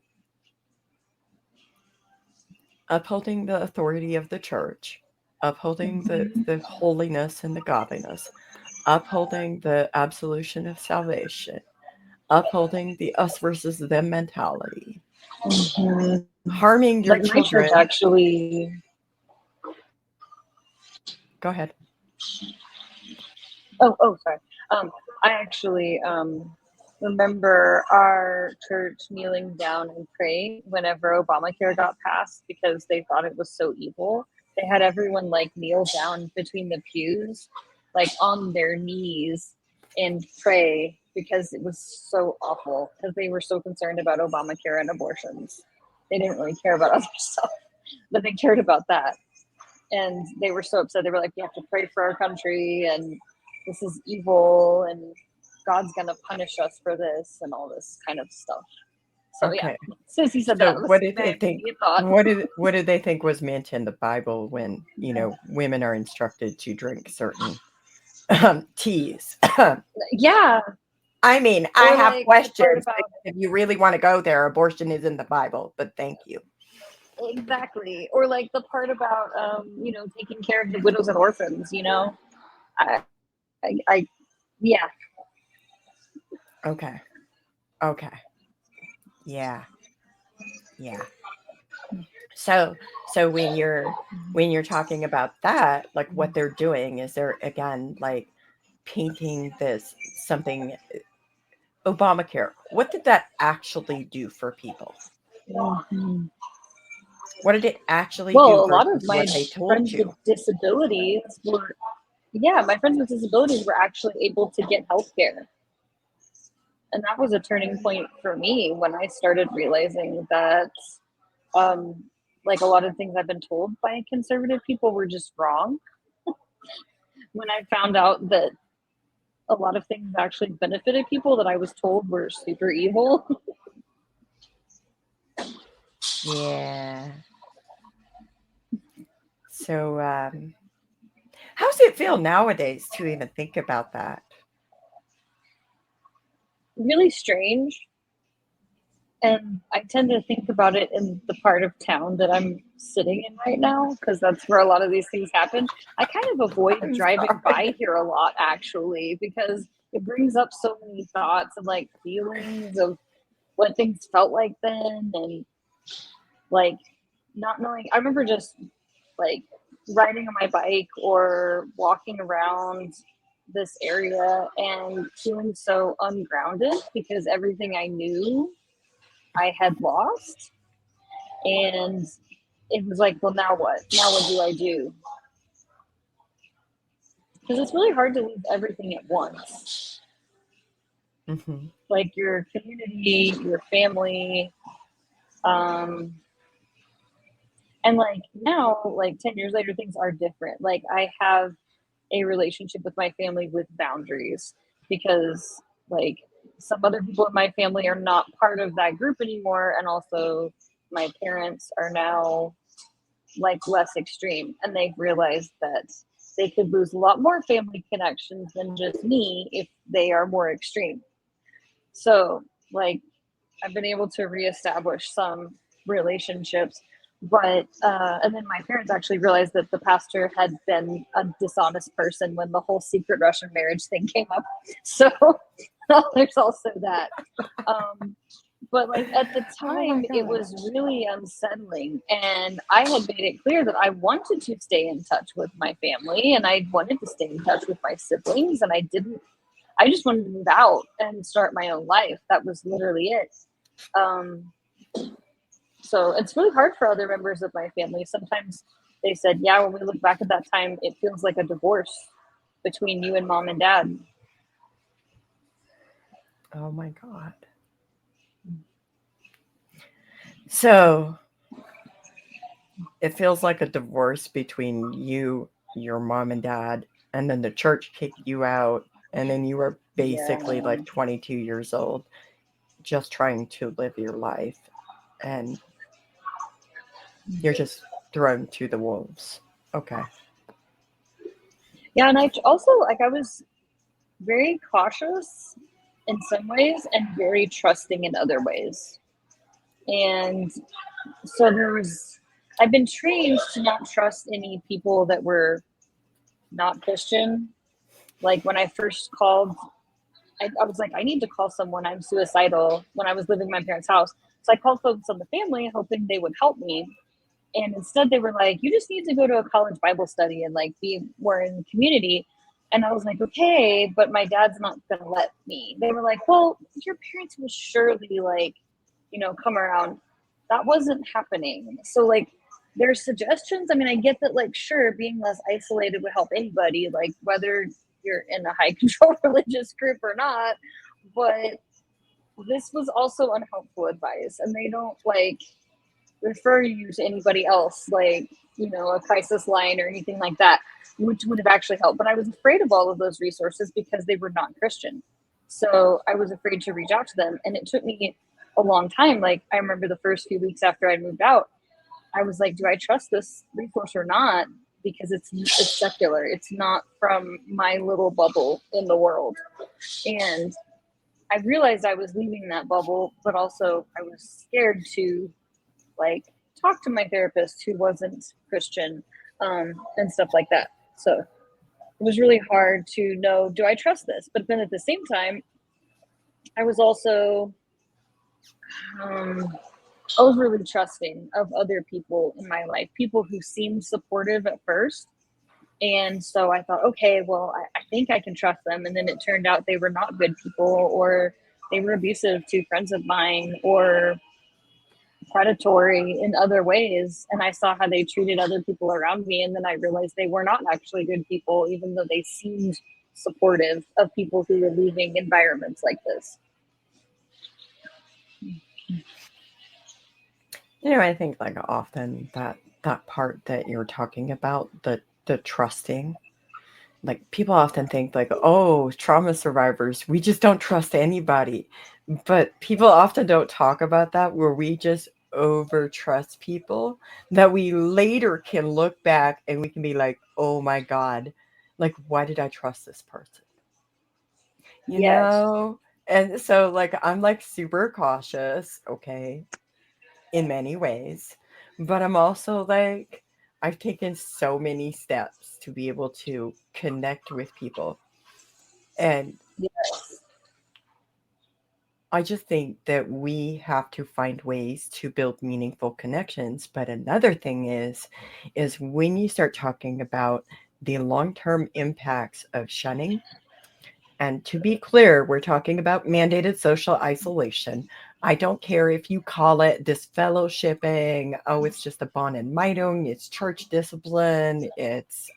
upholding the authority of the church, upholding the holiness and the godliness, upholding the absolution of salvation, upholding the us versus them mentality, harming your my church children. actually. Go ahead. Oh, sorry. I actually remember our church kneeling down and praying whenever Obamacare got passed because they thought it was so evil. They had everyone kneel down between the pews, on their knees and pray because it was so awful because they were so concerned about Obamacare and abortions. They didn't really care about other stuff, but they cared about that. And they were so upset. They were like, we have to pray for our country and this is evil and God's gonna punish us for this and all this kind of stuff. So Okay. yeah, since he said So that, what did they think? What did they think was meant in the Bible when women are instructed to drink certain teas? Yeah. I mean, I have questions. About, if you really want to go there, abortion is in the Bible. But thank you. Exactly. Or the part about taking care of the widows and orphans. Yeah. Okay. Yeah. So when you're talking about that, like what they're doing is they're again painting this something Obamacare. What did that actually do for people? Mm-hmm. What did it actually do? Well, a lot of my friends with disabilities were my friends with disabilities were actually able to get health care. And that was a turning point for me when I started realizing that a lot of things I've been told by conservative people were just wrong. When I found out that a lot of things actually benefited people that I was told were super evil. Yeah. So how's it feel nowadays to even think about that? Really strange. And I tend to think about it in the part of town that I'm sitting in right now, because that's where a lot of these things happen. I kind of avoid driving by here a lot, actually, because it brings up so many thoughts and feelings of what things felt like then, and not knowing. I remember just riding on my bike or walking around this area and feeling so ungrounded because everything I knew I had lost. And it was well, now what? Now what do I do? Because it's really hard to lose everything at once. Mm-hmm. Your community, your family, and now 10 years later things are different. I have a relationship with my family with boundaries because some other people in my family are not part of that group anymore, and also my parents are now less extreme, and they've realized that they could lose a lot more family connections than just me if they are more extreme. So I've been able to reestablish some relationships, but and then my parents actually realized that the pastor had been a dishonest person when the whole secret Russian marriage thing came up. So There's also that. But like at the Oh my time, it God. was really unsettling, and I had made it clear that I wanted to stay in touch with my family, and I wanted to stay in touch with my siblings, and I didn't. I just wanted to move out and start my own life. That was literally it. Um, so it's really hard for other members of my family. Sometimes they said, "Yeah, when we look back at that time, it feels like a divorce between you and mom and dad." Oh my God. So it feels like a divorce between you, your mom and dad, and then the church kicked you out, and then you were Yeah. basically like 22 years old, just trying to live your life, and you're just thrown to the wolves. Okay. Yeah, and I also like I was very cautious in some ways and very trusting in other ways. And so I've been trained to not trust any people that were not Christian. Like when I first called, I was like, I need to call someone. I'm suicidal when I was living in my parents' house. So I called folks on the family hoping they would help me. And instead they were like, you just need to go to a college Bible study and like be more in community. And I was like, okay, but my dad's not going to let me. They were like, well, your parents will surely like, come around. That wasn't happening. So like there's suggestions. I mean, I get that like, sure, being less isolated would help anybody, like whether you're in a high control religious group or not. But this was also unhelpful advice. And they don't like refer you to anybody else, like, a crisis line or anything like that, which would have actually helped. But I was afraid of all of those resources because they were not Christian. So I was afraid to reach out to them. And it took me a long time. Like, I remember the first few weeks after I moved out, I was like, do I trust this resource or not? Because it's secular. It's not from my little bubble in the world. And I realized I was leaving that bubble, but also I was scared to like talk to my therapist who wasn't Christian, and stuff like that. So it was really hard to know, do I trust this? But then at the same time, I was also overly trusting of other people in my life, people who seemed supportive at first. And so I thought, okay, well, I think I can trust them. And then it turned out they were not good people, or they were abusive to friends of mine, or predatory in other ways. And I saw how they treated other people around me. And then I realized they were not actually good people, even though they seemed supportive of people who were leaving environments like this. I think like often that part that you're talking about, the trusting, like people often think like, oh, trauma survivors, we just don't trust anybody. But people often don't talk about that, where we just over trust people, that we later can look back and we can be like, oh my God, like, why did I trust this person? You Yes. know? And so like I'm like super cautious, okay, in many ways. But I'm also like, I've taken so many steps to be able to connect with people. And Yes. I just think that we have to find ways to build meaningful connections. But another thing is when you start talking about the long-term impacts of shunning. And to be clear, we're talking about mandated social isolation. I don't care if you call it disfellowshipping. Oh, it's just a Bonenmeitung. It's church discipline. It's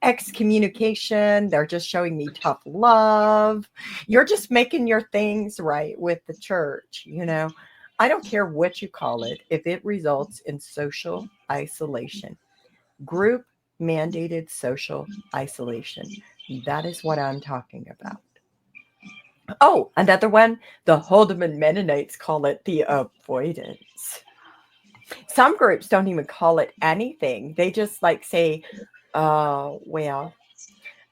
excommunication. They're just showing me tough love. You're just making your things right with the church. I don't care what you call it if it results in social isolation. Group mandated social isolation. That is what I'm talking about. Oh, another one. The Holdeman Mennonites call it the avoidance. Some groups don't even call it anything. They just like say, oh, well,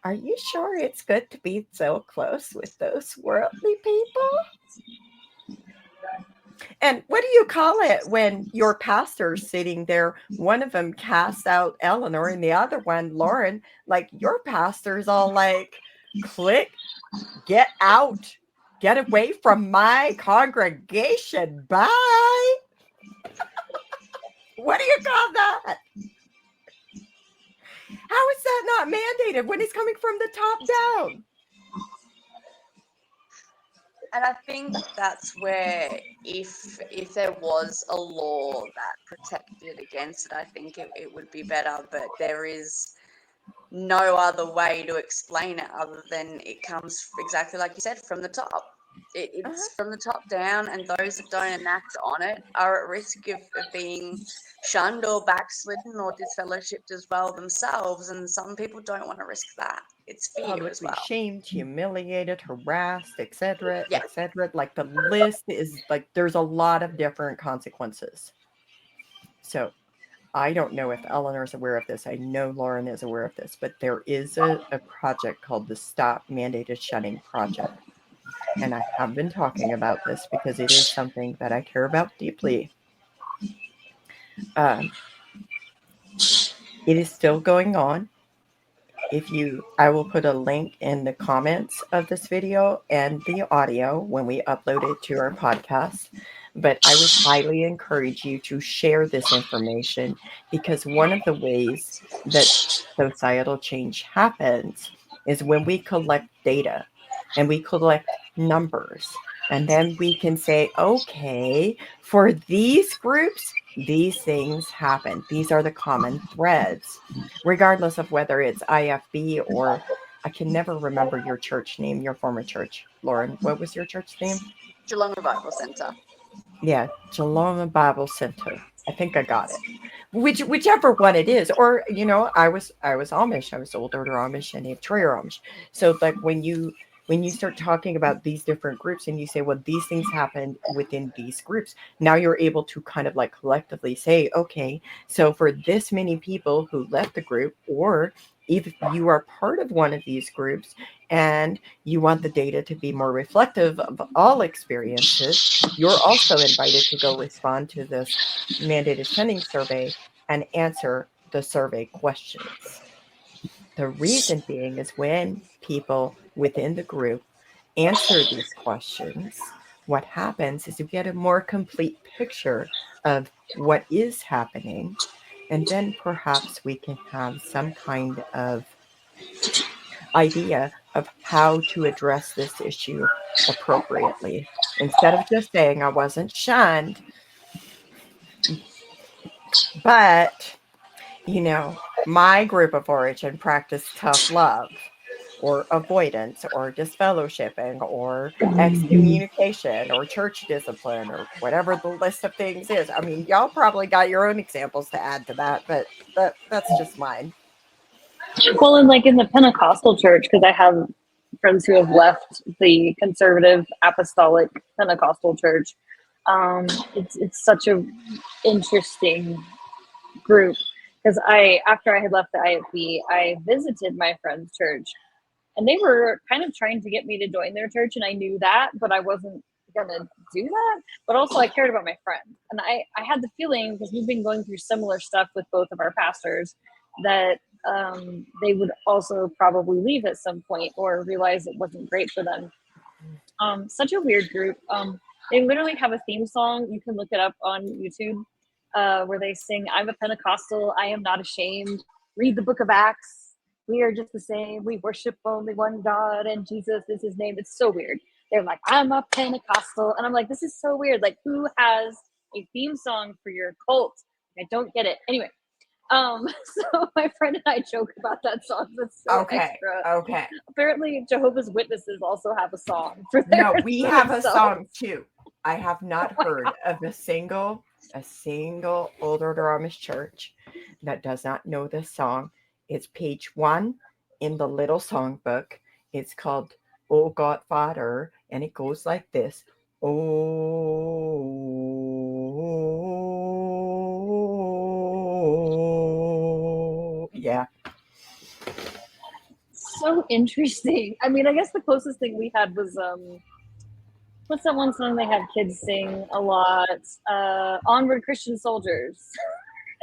are you sure it's good to be so close with those worldly people? And what do you call it when your pastor's sitting there? One of them casts out Eleanor and the other one, Lauren. Like your pastor's all like, click, get out. Get away from my congregation. Bye. What do you call that? How is that not mandated when it's coming from the top down? And I think that's where if there was a law that protected against it, I think it would be better. But there is no other way to explain it other than it comes exactly like you said from the top. It's from the top down, and those that don't enact on it are at risk of being shunned or backslidden or disfellowshipped as well themselves. And some people don't want to risk that. It's fear as Publicly well. shamed, humiliated, harassed, etc., Yeah. etc. Like the list is like there's a lot of different consequences. So I don't know if Eleanor's aware of this. I know Lauren is aware of this, but there is a project called the Stop Mandated Shunning Project. And I have been talking about this because it is something that I care about deeply. It is still going on. I will put a link in the comments of this video and the audio when we upload it to our podcast. But I would highly encourage you to share this information because one of the ways that societal change happens is when we collect data and we collect numbers. And then we can say, okay, for these groups, these things happen. These are the common threads regardless of whether it's IFB or I can never remember your church name, your former church. Lauren, what was your church name? Geelong Revival Centre. Yeah, Geelong Bible Center. I think I got it. Whichever one it is, or I was Amish. I was Old Order Amish and Troyer Amish. So like when you start talking about these different groups and you say, well, these things happened within these groups, now you're able to kind of like collectively say, okay, so for this many people who left the group, or if you are part of one of these groups and you want the data to be more reflective of all experiences, you're also invited to go respond to this mandated shunning survey and answer the survey questions. The reason being is when people within the group answer these questions, what happens is you get a more complete picture of what is happening. And then perhaps we can have some kind of idea of how to address this issue appropriately. Instead of just saying, I wasn't shunned, but, my group of origin practiced tough love or avoidance or disfellowshipping or excommunication or church discipline or whatever the list of things is. I mean, y'all probably got your own examples to add to that, but that's just mine. Well, and like in the Pentecostal church, because I have friends who have left the conservative apostolic Pentecostal church. It's such a interesting group because after I had left the IFB, I visited my friend's church, and they were kind of trying to get me to join their church, and I knew that, but I wasn't gonna do that. But also, I cared about my friend, and I had the feeling because we've been going through similar stuff with both of our pastors that they would also probably leave at some point or realize it wasn't great for them. Such a weird group. They literally have a theme song. You can look it up on YouTube where they sing, I'm a Pentecostal, I am not ashamed. Read the book of Acts. We are just the same. We worship only one God and Jesus is his name. It's so weird. They're like, I'm a Pentecostal. And I'm like, this is so weird. Like, who has a theme song for your cult? I don't get it. Anyway, so my friend and I joke about that song. That's so extra. Okay. Apparently, Jehovah's Witnesses also have a song for their No, we have a song too. I have not heard of a single Old Order Amish church that does not know this song. It's page 1 in the little songbook. It's called "Oh Godfather," and it goes like this: Oh, yeah. So interesting. I mean, I guess the closest thing we had was what's that one song they have kids sing a lot? Onward Christian Soldiers.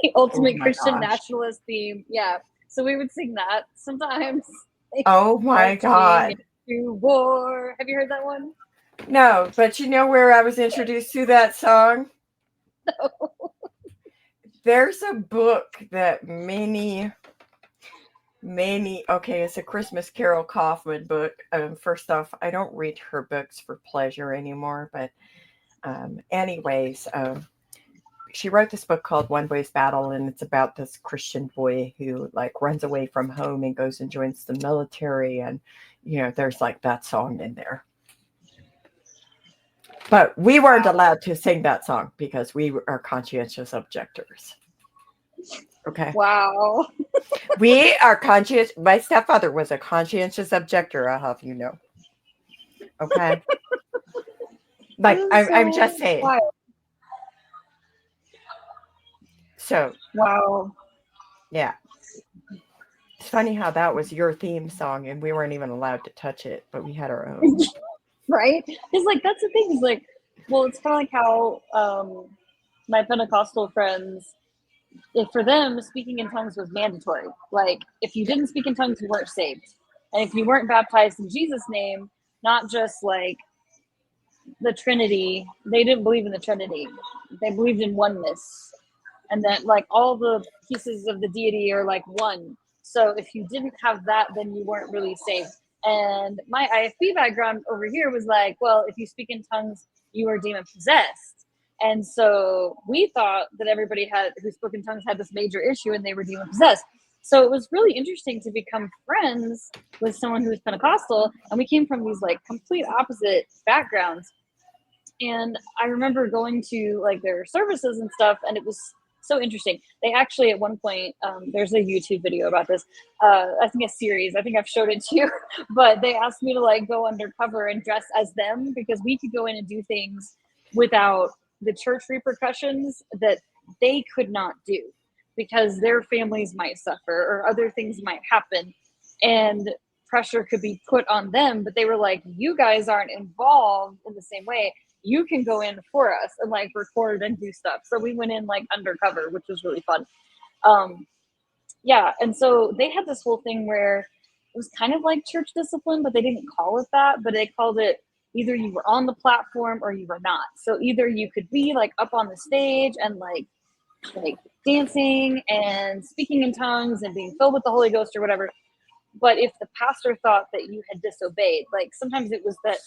The ultimate Christian nationalist theme. Yeah. So we would sing that sometimes. Oh my God. To war. Have you heard that one? No, but you know where I was introduced to that song? There's a book that okay, it's a Christmas Carol Kaufman book. First off, I don't read her books for pleasure anymore, but anyways, she wrote this book called One Way's Battle, and it's about this Christian boy who like runs away from home and goes and joins the military, and there's like that song in there. But we weren't allowed to sing that song because we are conscientious objectors. Okay. Wow. We are conscious. My stepfather was a conscientious objector, I'll have you know. Okay. Like, I'm just saying. Wild. So, Wow. yeah. It's funny how that was your theme song and we weren't even allowed to touch it, but we had our own. Right? It's like, that's the thing. It's like, well, it's kind of like how my Pentecostal friends, for them, speaking in tongues was mandatory. Like, if you didn't speak in tongues, you weren't saved. And if you weren't baptized in Jesus' name, not just like the Trinity, they didn't believe in the Trinity. They believed in oneness. And that like all the pieces of the deity are like one. So if you didn't have that, then you weren't really saved. And my IFB background over here was like, well, if you speak in tongues, you are demon possessed. And so we thought that everybody who spoke in tongues had this major issue and they were demon possessed. So it was really interesting to become friends with someone who was Pentecostal, and we came from these like complete opposite backgrounds. And I remember going to like their services and stuff, and it was so interesting. They actually, at one point, there's a YouTube video about this. I think a series. I think I've showed it to you. But they asked me to like go undercover and dress as them because we could go in and do things without the church repercussions that they could not do because their families might suffer or other things might happen, and pressure could be put on them. But they were like, "You guys aren't involved in the same way. You can go in for us and like record and do stuff." So we went in like undercover, which was really fun. Yeah. And so they had this whole thing where it was kind of like church discipline, but they didn't call it that, but they called it either you were on the platform or you were not. So either you could be like up on the stage and like dancing and speaking in tongues and being filled with the Holy Ghost or whatever. But if the pastor thought that you had disobeyed, like sometimes it was that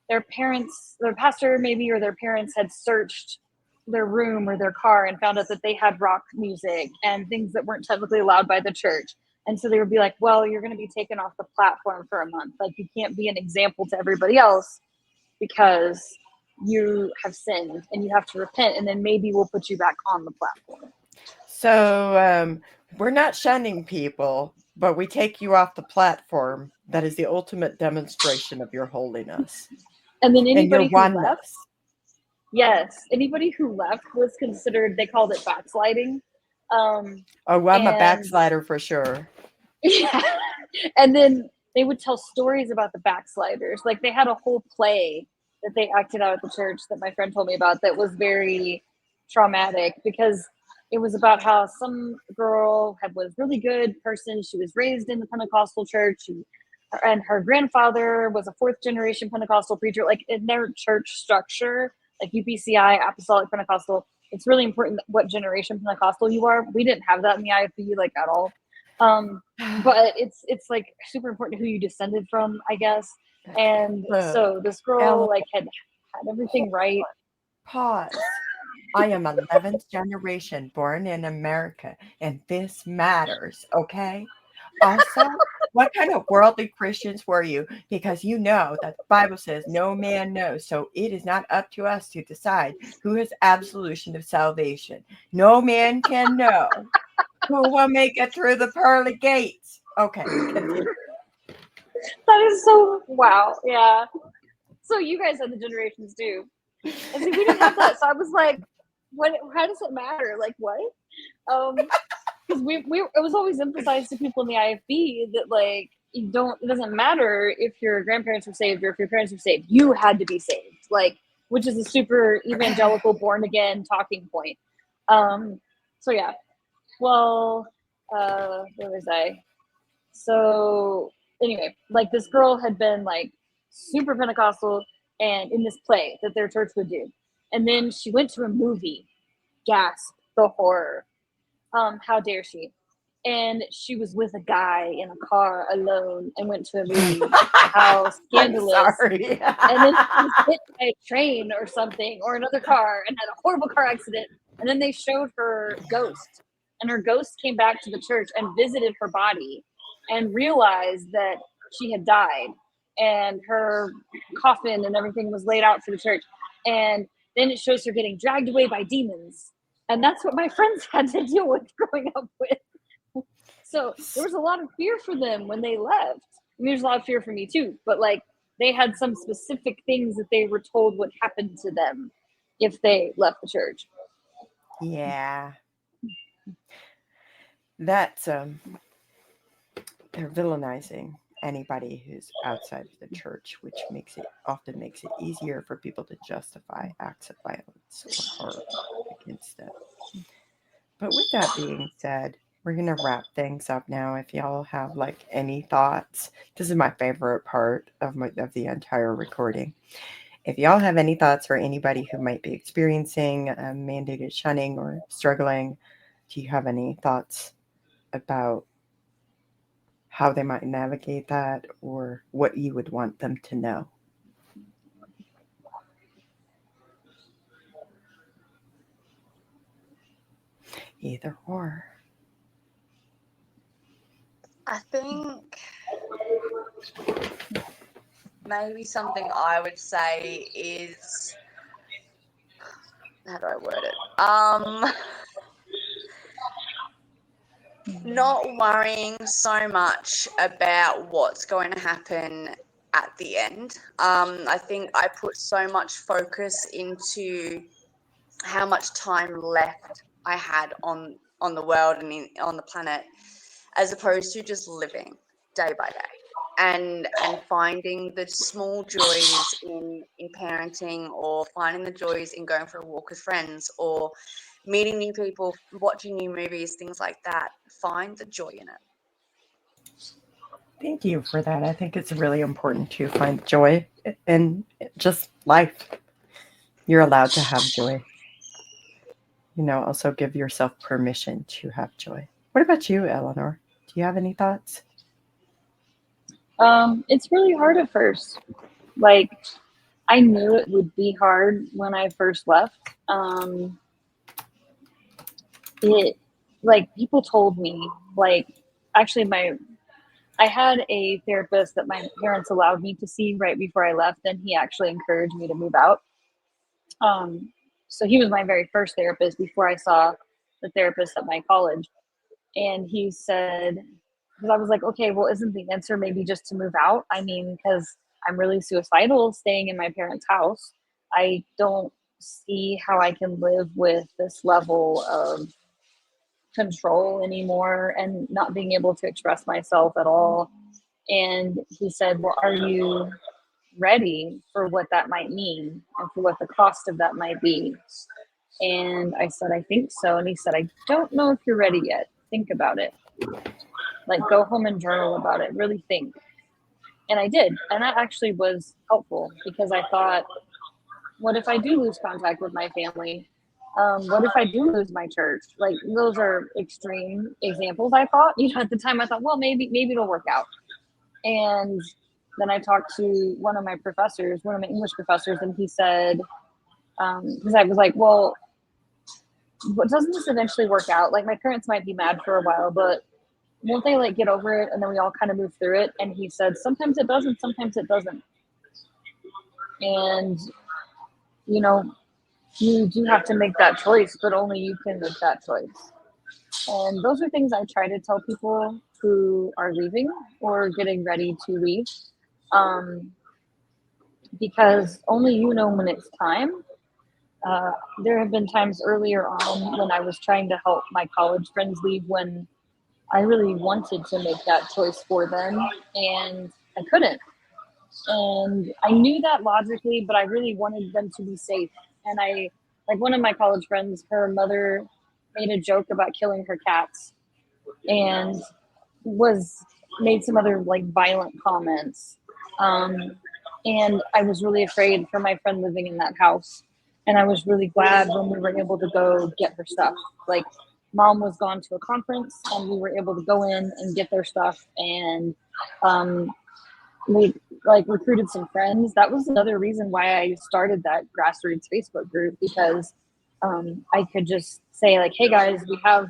their pastor maybe, or their parents had searched their room or their car and found out that they had rock music and things that weren't technically allowed by the church. And so they would be like, well, you're going to be taken off the platform for a month. Like, you can't be an example to everybody else because you have sinned and you have to repent. And then maybe we'll put you back on the platform. So, we're not shunning people, but we take you off the platform. That is the ultimate demonstration of your holiness. And then anybody who oneness. left, yes, anybody who left was considered, they called it backsliding. I'm a backslider for sure. Yeah. And then they would tell stories about the backsliders. Like, they had a whole play that they acted out at the church that my friend told me about that was very traumatic because it was about how some girl was a really good person. She was raised in the Pentecostal church, and her grandfather was a fourth generation Pentecostal preacher. Like, in their church structure, like UPCI, Apostolic Pentecostal, it's really important what generation Pentecostal you are. We didn't have that in the IFB like at all. But it's like super important who you descended from, I guess. And so this girl like had everything right. Pause. I am 11th generation born in America, and this matters, okay? Also, what kind of worldly Christians were you? Because you know that the Bible says no man knows, so it is not up to us to decide who has absolution of salvation. No man can know who will make it through the pearly gates. Okay, continue. That is so, wow, yeah. So you guys had the generations too. And see, we didn't have that. So I was like, what? How does it matter? Like, what? Because it was always emphasized to people in the IFB that like it doesn't matter if your grandparents were saved or if your parents were saved. You had to be saved, like, which is a super evangelical born again talking point. So yeah. Well, where was I? So anyway, like, this girl had been like super Pentecostal, and in this play that their church would do. And then she went to a movie. Gasp, the horror. How dare she? And she was with a guy in a car alone and went to a movie. How I'm scandalous. sorry. And then she was hit by a train or something or another car and had a horrible car accident. And then they showed her ghost. And her ghost came back to the church and visited her body and realized that she had died. And her coffin and everything was laid out for the church. And then it shows her getting dragged away by demons. And that's what my friends had to deal with growing up with. So there was a lot of fear for them when they left. I mean, there's a lot of fear for me too, but like they had some specific things that they were told would happen to them if they left the church. Yeah. That's they're villainizing anybody who's outside of the church, which often makes it easier for people to justify acts of violence or horror against them. But with that being said, we're gonna wrap things up now. If y'all have like any thoughts, this is my favorite part of the entire recording. If y'all have any thoughts for anybody who might be experiencing mandated shunning or struggling, do you have any thoughts about how they might navigate that or what you would want them to know? Either or. I think maybe something I would say is, how do I word it? Not worrying so much about what's going to happen at the end. I think I put so much focus into how much time left I had on the world and on the planet, as opposed to just living day by day and finding the small joys in parenting, or finding the joys in going for a walk with friends, or meeting new people, watching new movies, things like that. Find the joy in it. Thank you for that. I think it's really important to find joy in just life. You're allowed to have joy. Also give yourself permission to have joy. What about you, Eleanor? Do you have any thoughts? It's really hard at first. Like, I knew it would be hard when I first left. It, like, people told me, like, actually, I had a therapist that my parents allowed me to see right before I left, and he actually encouraged me to move out. So he was my very first therapist before I saw the therapist at my college. And he said, because I was like, okay, well, isn't the answer maybe just to move out? I mean, because I'm really suicidal staying in my parents' house. I don't see how I can live with this level of control anymore and not being able to express myself at all. And he said, well, are you ready for what that might mean and for what the cost of that might be? And I said, I think so. And he said, I don't know if you're ready yet. Think about it. Like, go home and journal about it. Really think. And I did. And that actually was helpful, because I thought, what if I do lose contact with my family? What if I do lose my church? Like, those are extreme examples. I thought, at the time I thought, well, maybe it'll work out. And then I talked to one of my English professors, and he said, because I was like, well, doesn't this eventually work out? Like, my parents might be mad for a while, but won't they like get over it, and then we all kind of move through it? And he said, sometimes it doesn't, sometimes it doesn't. And you do have to make that choice, but only you can make that choice. And those are things I try to tell people who are leaving or getting ready to leave, because only you know when it's time. There have been times earlier on when I was trying to help my college friends leave, when I really wanted to make that choice for them, and I couldn't. And I knew that logically, but I really wanted them to be safe. And like, one of my college friends, her mother made a joke about killing her cats, and made some other like violent comments. And I was really afraid for my friend living in that house. And I was really glad when we were able to go get her stuff. Like, mom was gone to a conference, and we were able to go in and get their stuff. And um, we like recruited some friends. That was another reason why I started that grassroots Facebook group, because I could just say like, "Hey guys, we have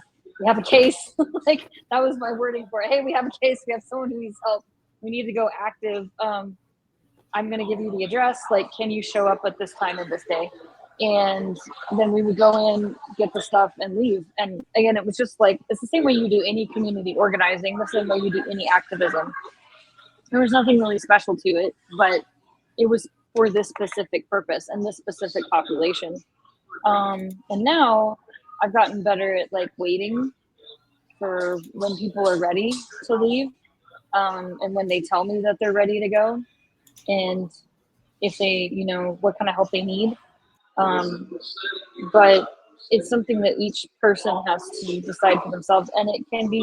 a case." Like, that was my wording for it. Hey, we have a case. We have someone who needs help. We need to go active. I'm going to give you the address. Like, can you show up at this time of this day? And then we would go in, get the stuff, and leave. And again, it was just like, it's the same way you do any community organizing, the same way you do any activism. There was nothing really special to it, but it was for this specific purpose and this specific population. And now I've gotten better at like waiting for when people are ready to leave, and when they tell me that they're ready to go, and if they, what kind of help they need. Um, but it's something that each person has to decide for themselves. And it can be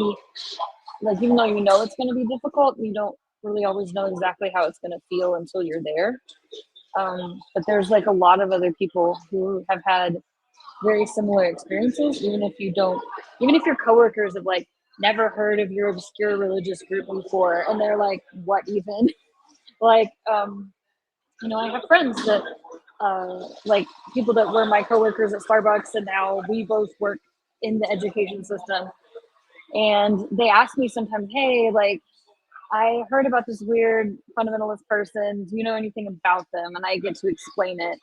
like, even though it's going to be difficult, you don't really always know exactly how it's going to feel until you're there. But there's like a lot of other people who have had very similar experiences, even if your coworkers have like never heard of your obscure religious group before, and they're like, what even? Like, I have friends that, like people that were my coworkers at Starbucks, and now we both work in the education system. And they ask me sometimes, hey, like, I heard about this weird fundamentalist person. Do you know anything about them? And I get to explain it.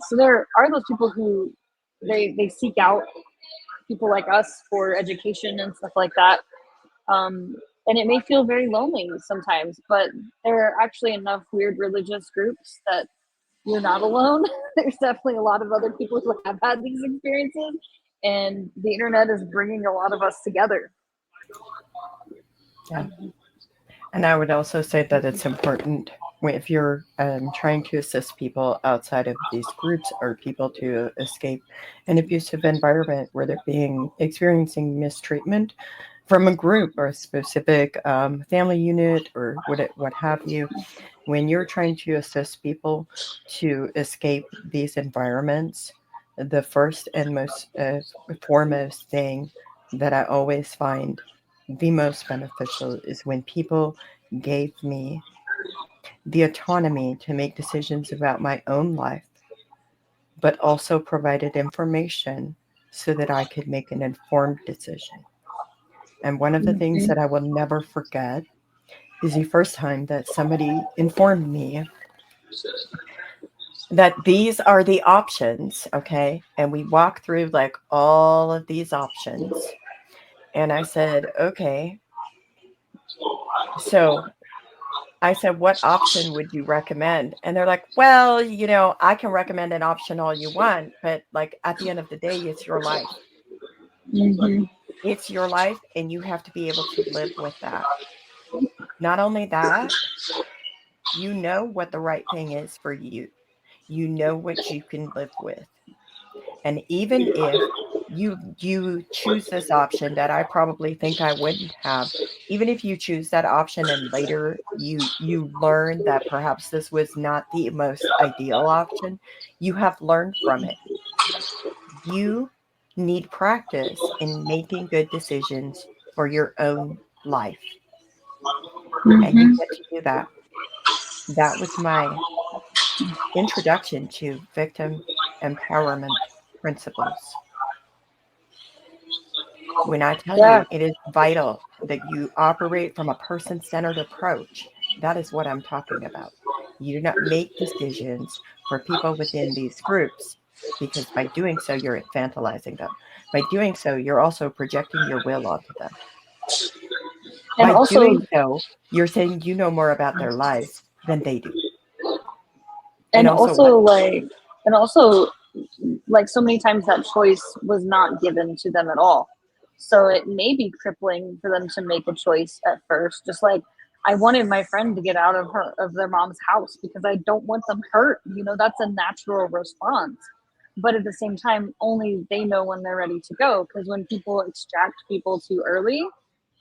So there are those people who they seek out people like us for education and stuff like that. And it may feel very lonely sometimes, but there are actually enough weird religious groups that you're not alone. There's definitely a lot of other people who have had these experiences, and the internet is bringing a lot of us together. Yeah. And I would also say that it's important if you're trying to assist people outside of these groups or people to escape an abusive environment where they're being experiencing mistreatment from a group or a specific family unit or what have you. When you're trying to assist people to escape these environments, the first and most foremost thing that I always find the most beneficial is when people gave me the autonomy to make decisions about my own life, but also provided information so that I could make an informed decision. And one of the things that I will never forget is the first time that somebody informed me that these are the options, okay? And we walked through like all of these options. And I said, okay, so I said, what option would you recommend? And they're like, well, I can recommend an option all you want, but like at the end of the day, it's your life. Mm-hmm. It's your life, and you have to be able to live with that. Not only that, you know what the right thing is for you. You know what you can live with. And even if you choose this option that I probably think I wouldn't have, even if you choose that option and later you learn that perhaps this was not the most ideal option, you have learned from it. You need practice in making good decisions for your own life, and you Mm-hmm. get to do that. That was my introduction to victim empowerment principles. When I tell Yeah. you it is vital that you operate from a person centered approach, that is what I'm talking about. You do not make decisions for people within these groups, because by doing so, you're infantilizing them. By doing so, you're also projecting your will onto them. And By also, doing so, you're saying you know more about their lives than they do. And and also, what? also like, and also, like, so many times that choice was not given to them at all. So it may be crippling for them to make a choice at first. Just like, I wanted my friend to get out of their mom's house because I don't want them hurt. That's a natural response. But at the same time, only they know when they're ready to go. Because when people extract people too early,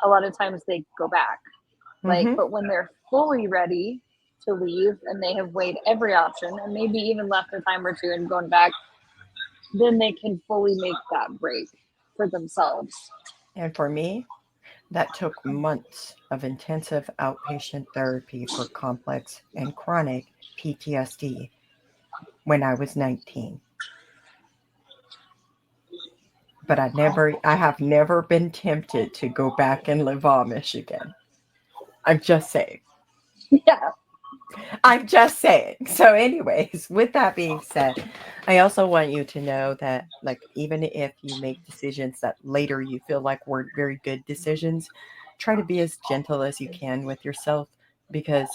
a lot of times they go back. Like, Mm-hmm. but when they're fully ready to leave and they have weighed every option and maybe even left a time or two and gone back, then they can fully make that break for themselves. And for me, that took months of intensive outpatient therapy for complex and chronic PTSD when I was 19. But I have never been tempted to go back and live Amish again. I'm just saying. Yeah. I'm just saying. So, anyways, with that being said, I also want you to know that, like, even if you make decisions that later you feel like weren't very good decisions, try to be as gentle as you can with yourself, because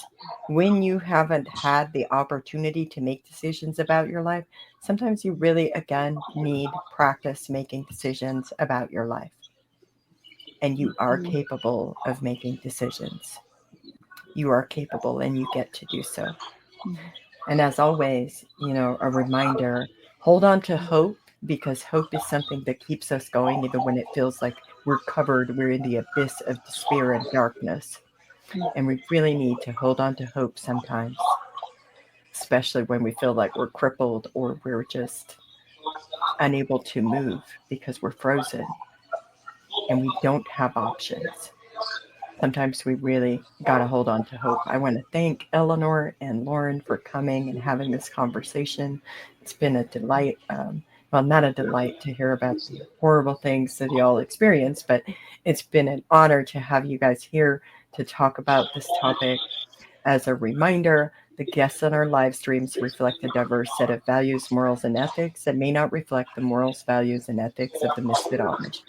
when you haven't had the opportunity to make decisions about your life, sometimes you really, again, need practice making decisions about your life. And you are capable of making decisions. You are capable and you get to do so. And as always, a reminder, hold on to hope, because hope is something that keeps us going even when it feels like we're in the abyss of despair and darkness. And we really need to hold on to hope sometimes, especially when we feel like we're crippled or we're just unable to move because we're frozen and we don't have options. Sometimes we really got to hold on to hope. I want to thank Eleanor and Lauren for coming and having this conversation. It's been a delight. Well, not a delight to hear about the horrible things that y'all experience, but it's been an honor to have you guys here to talk about this topic. As a reminder, the guests on our live streams reflect a diverse set of values, morals, and ethics that may not reflect the morals, values, and ethics of the Misfit Amish.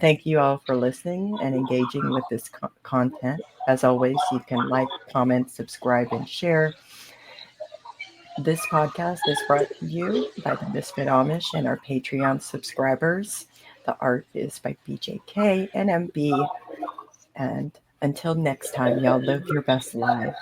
Thank you all for listening and engaging with this content. As always, you can like, comment, subscribe, and share. This podcast is brought to you by the Misfit Amish and our Patreon subscribers. The art is by BJK and MB. And until next time, y'all live your best lives.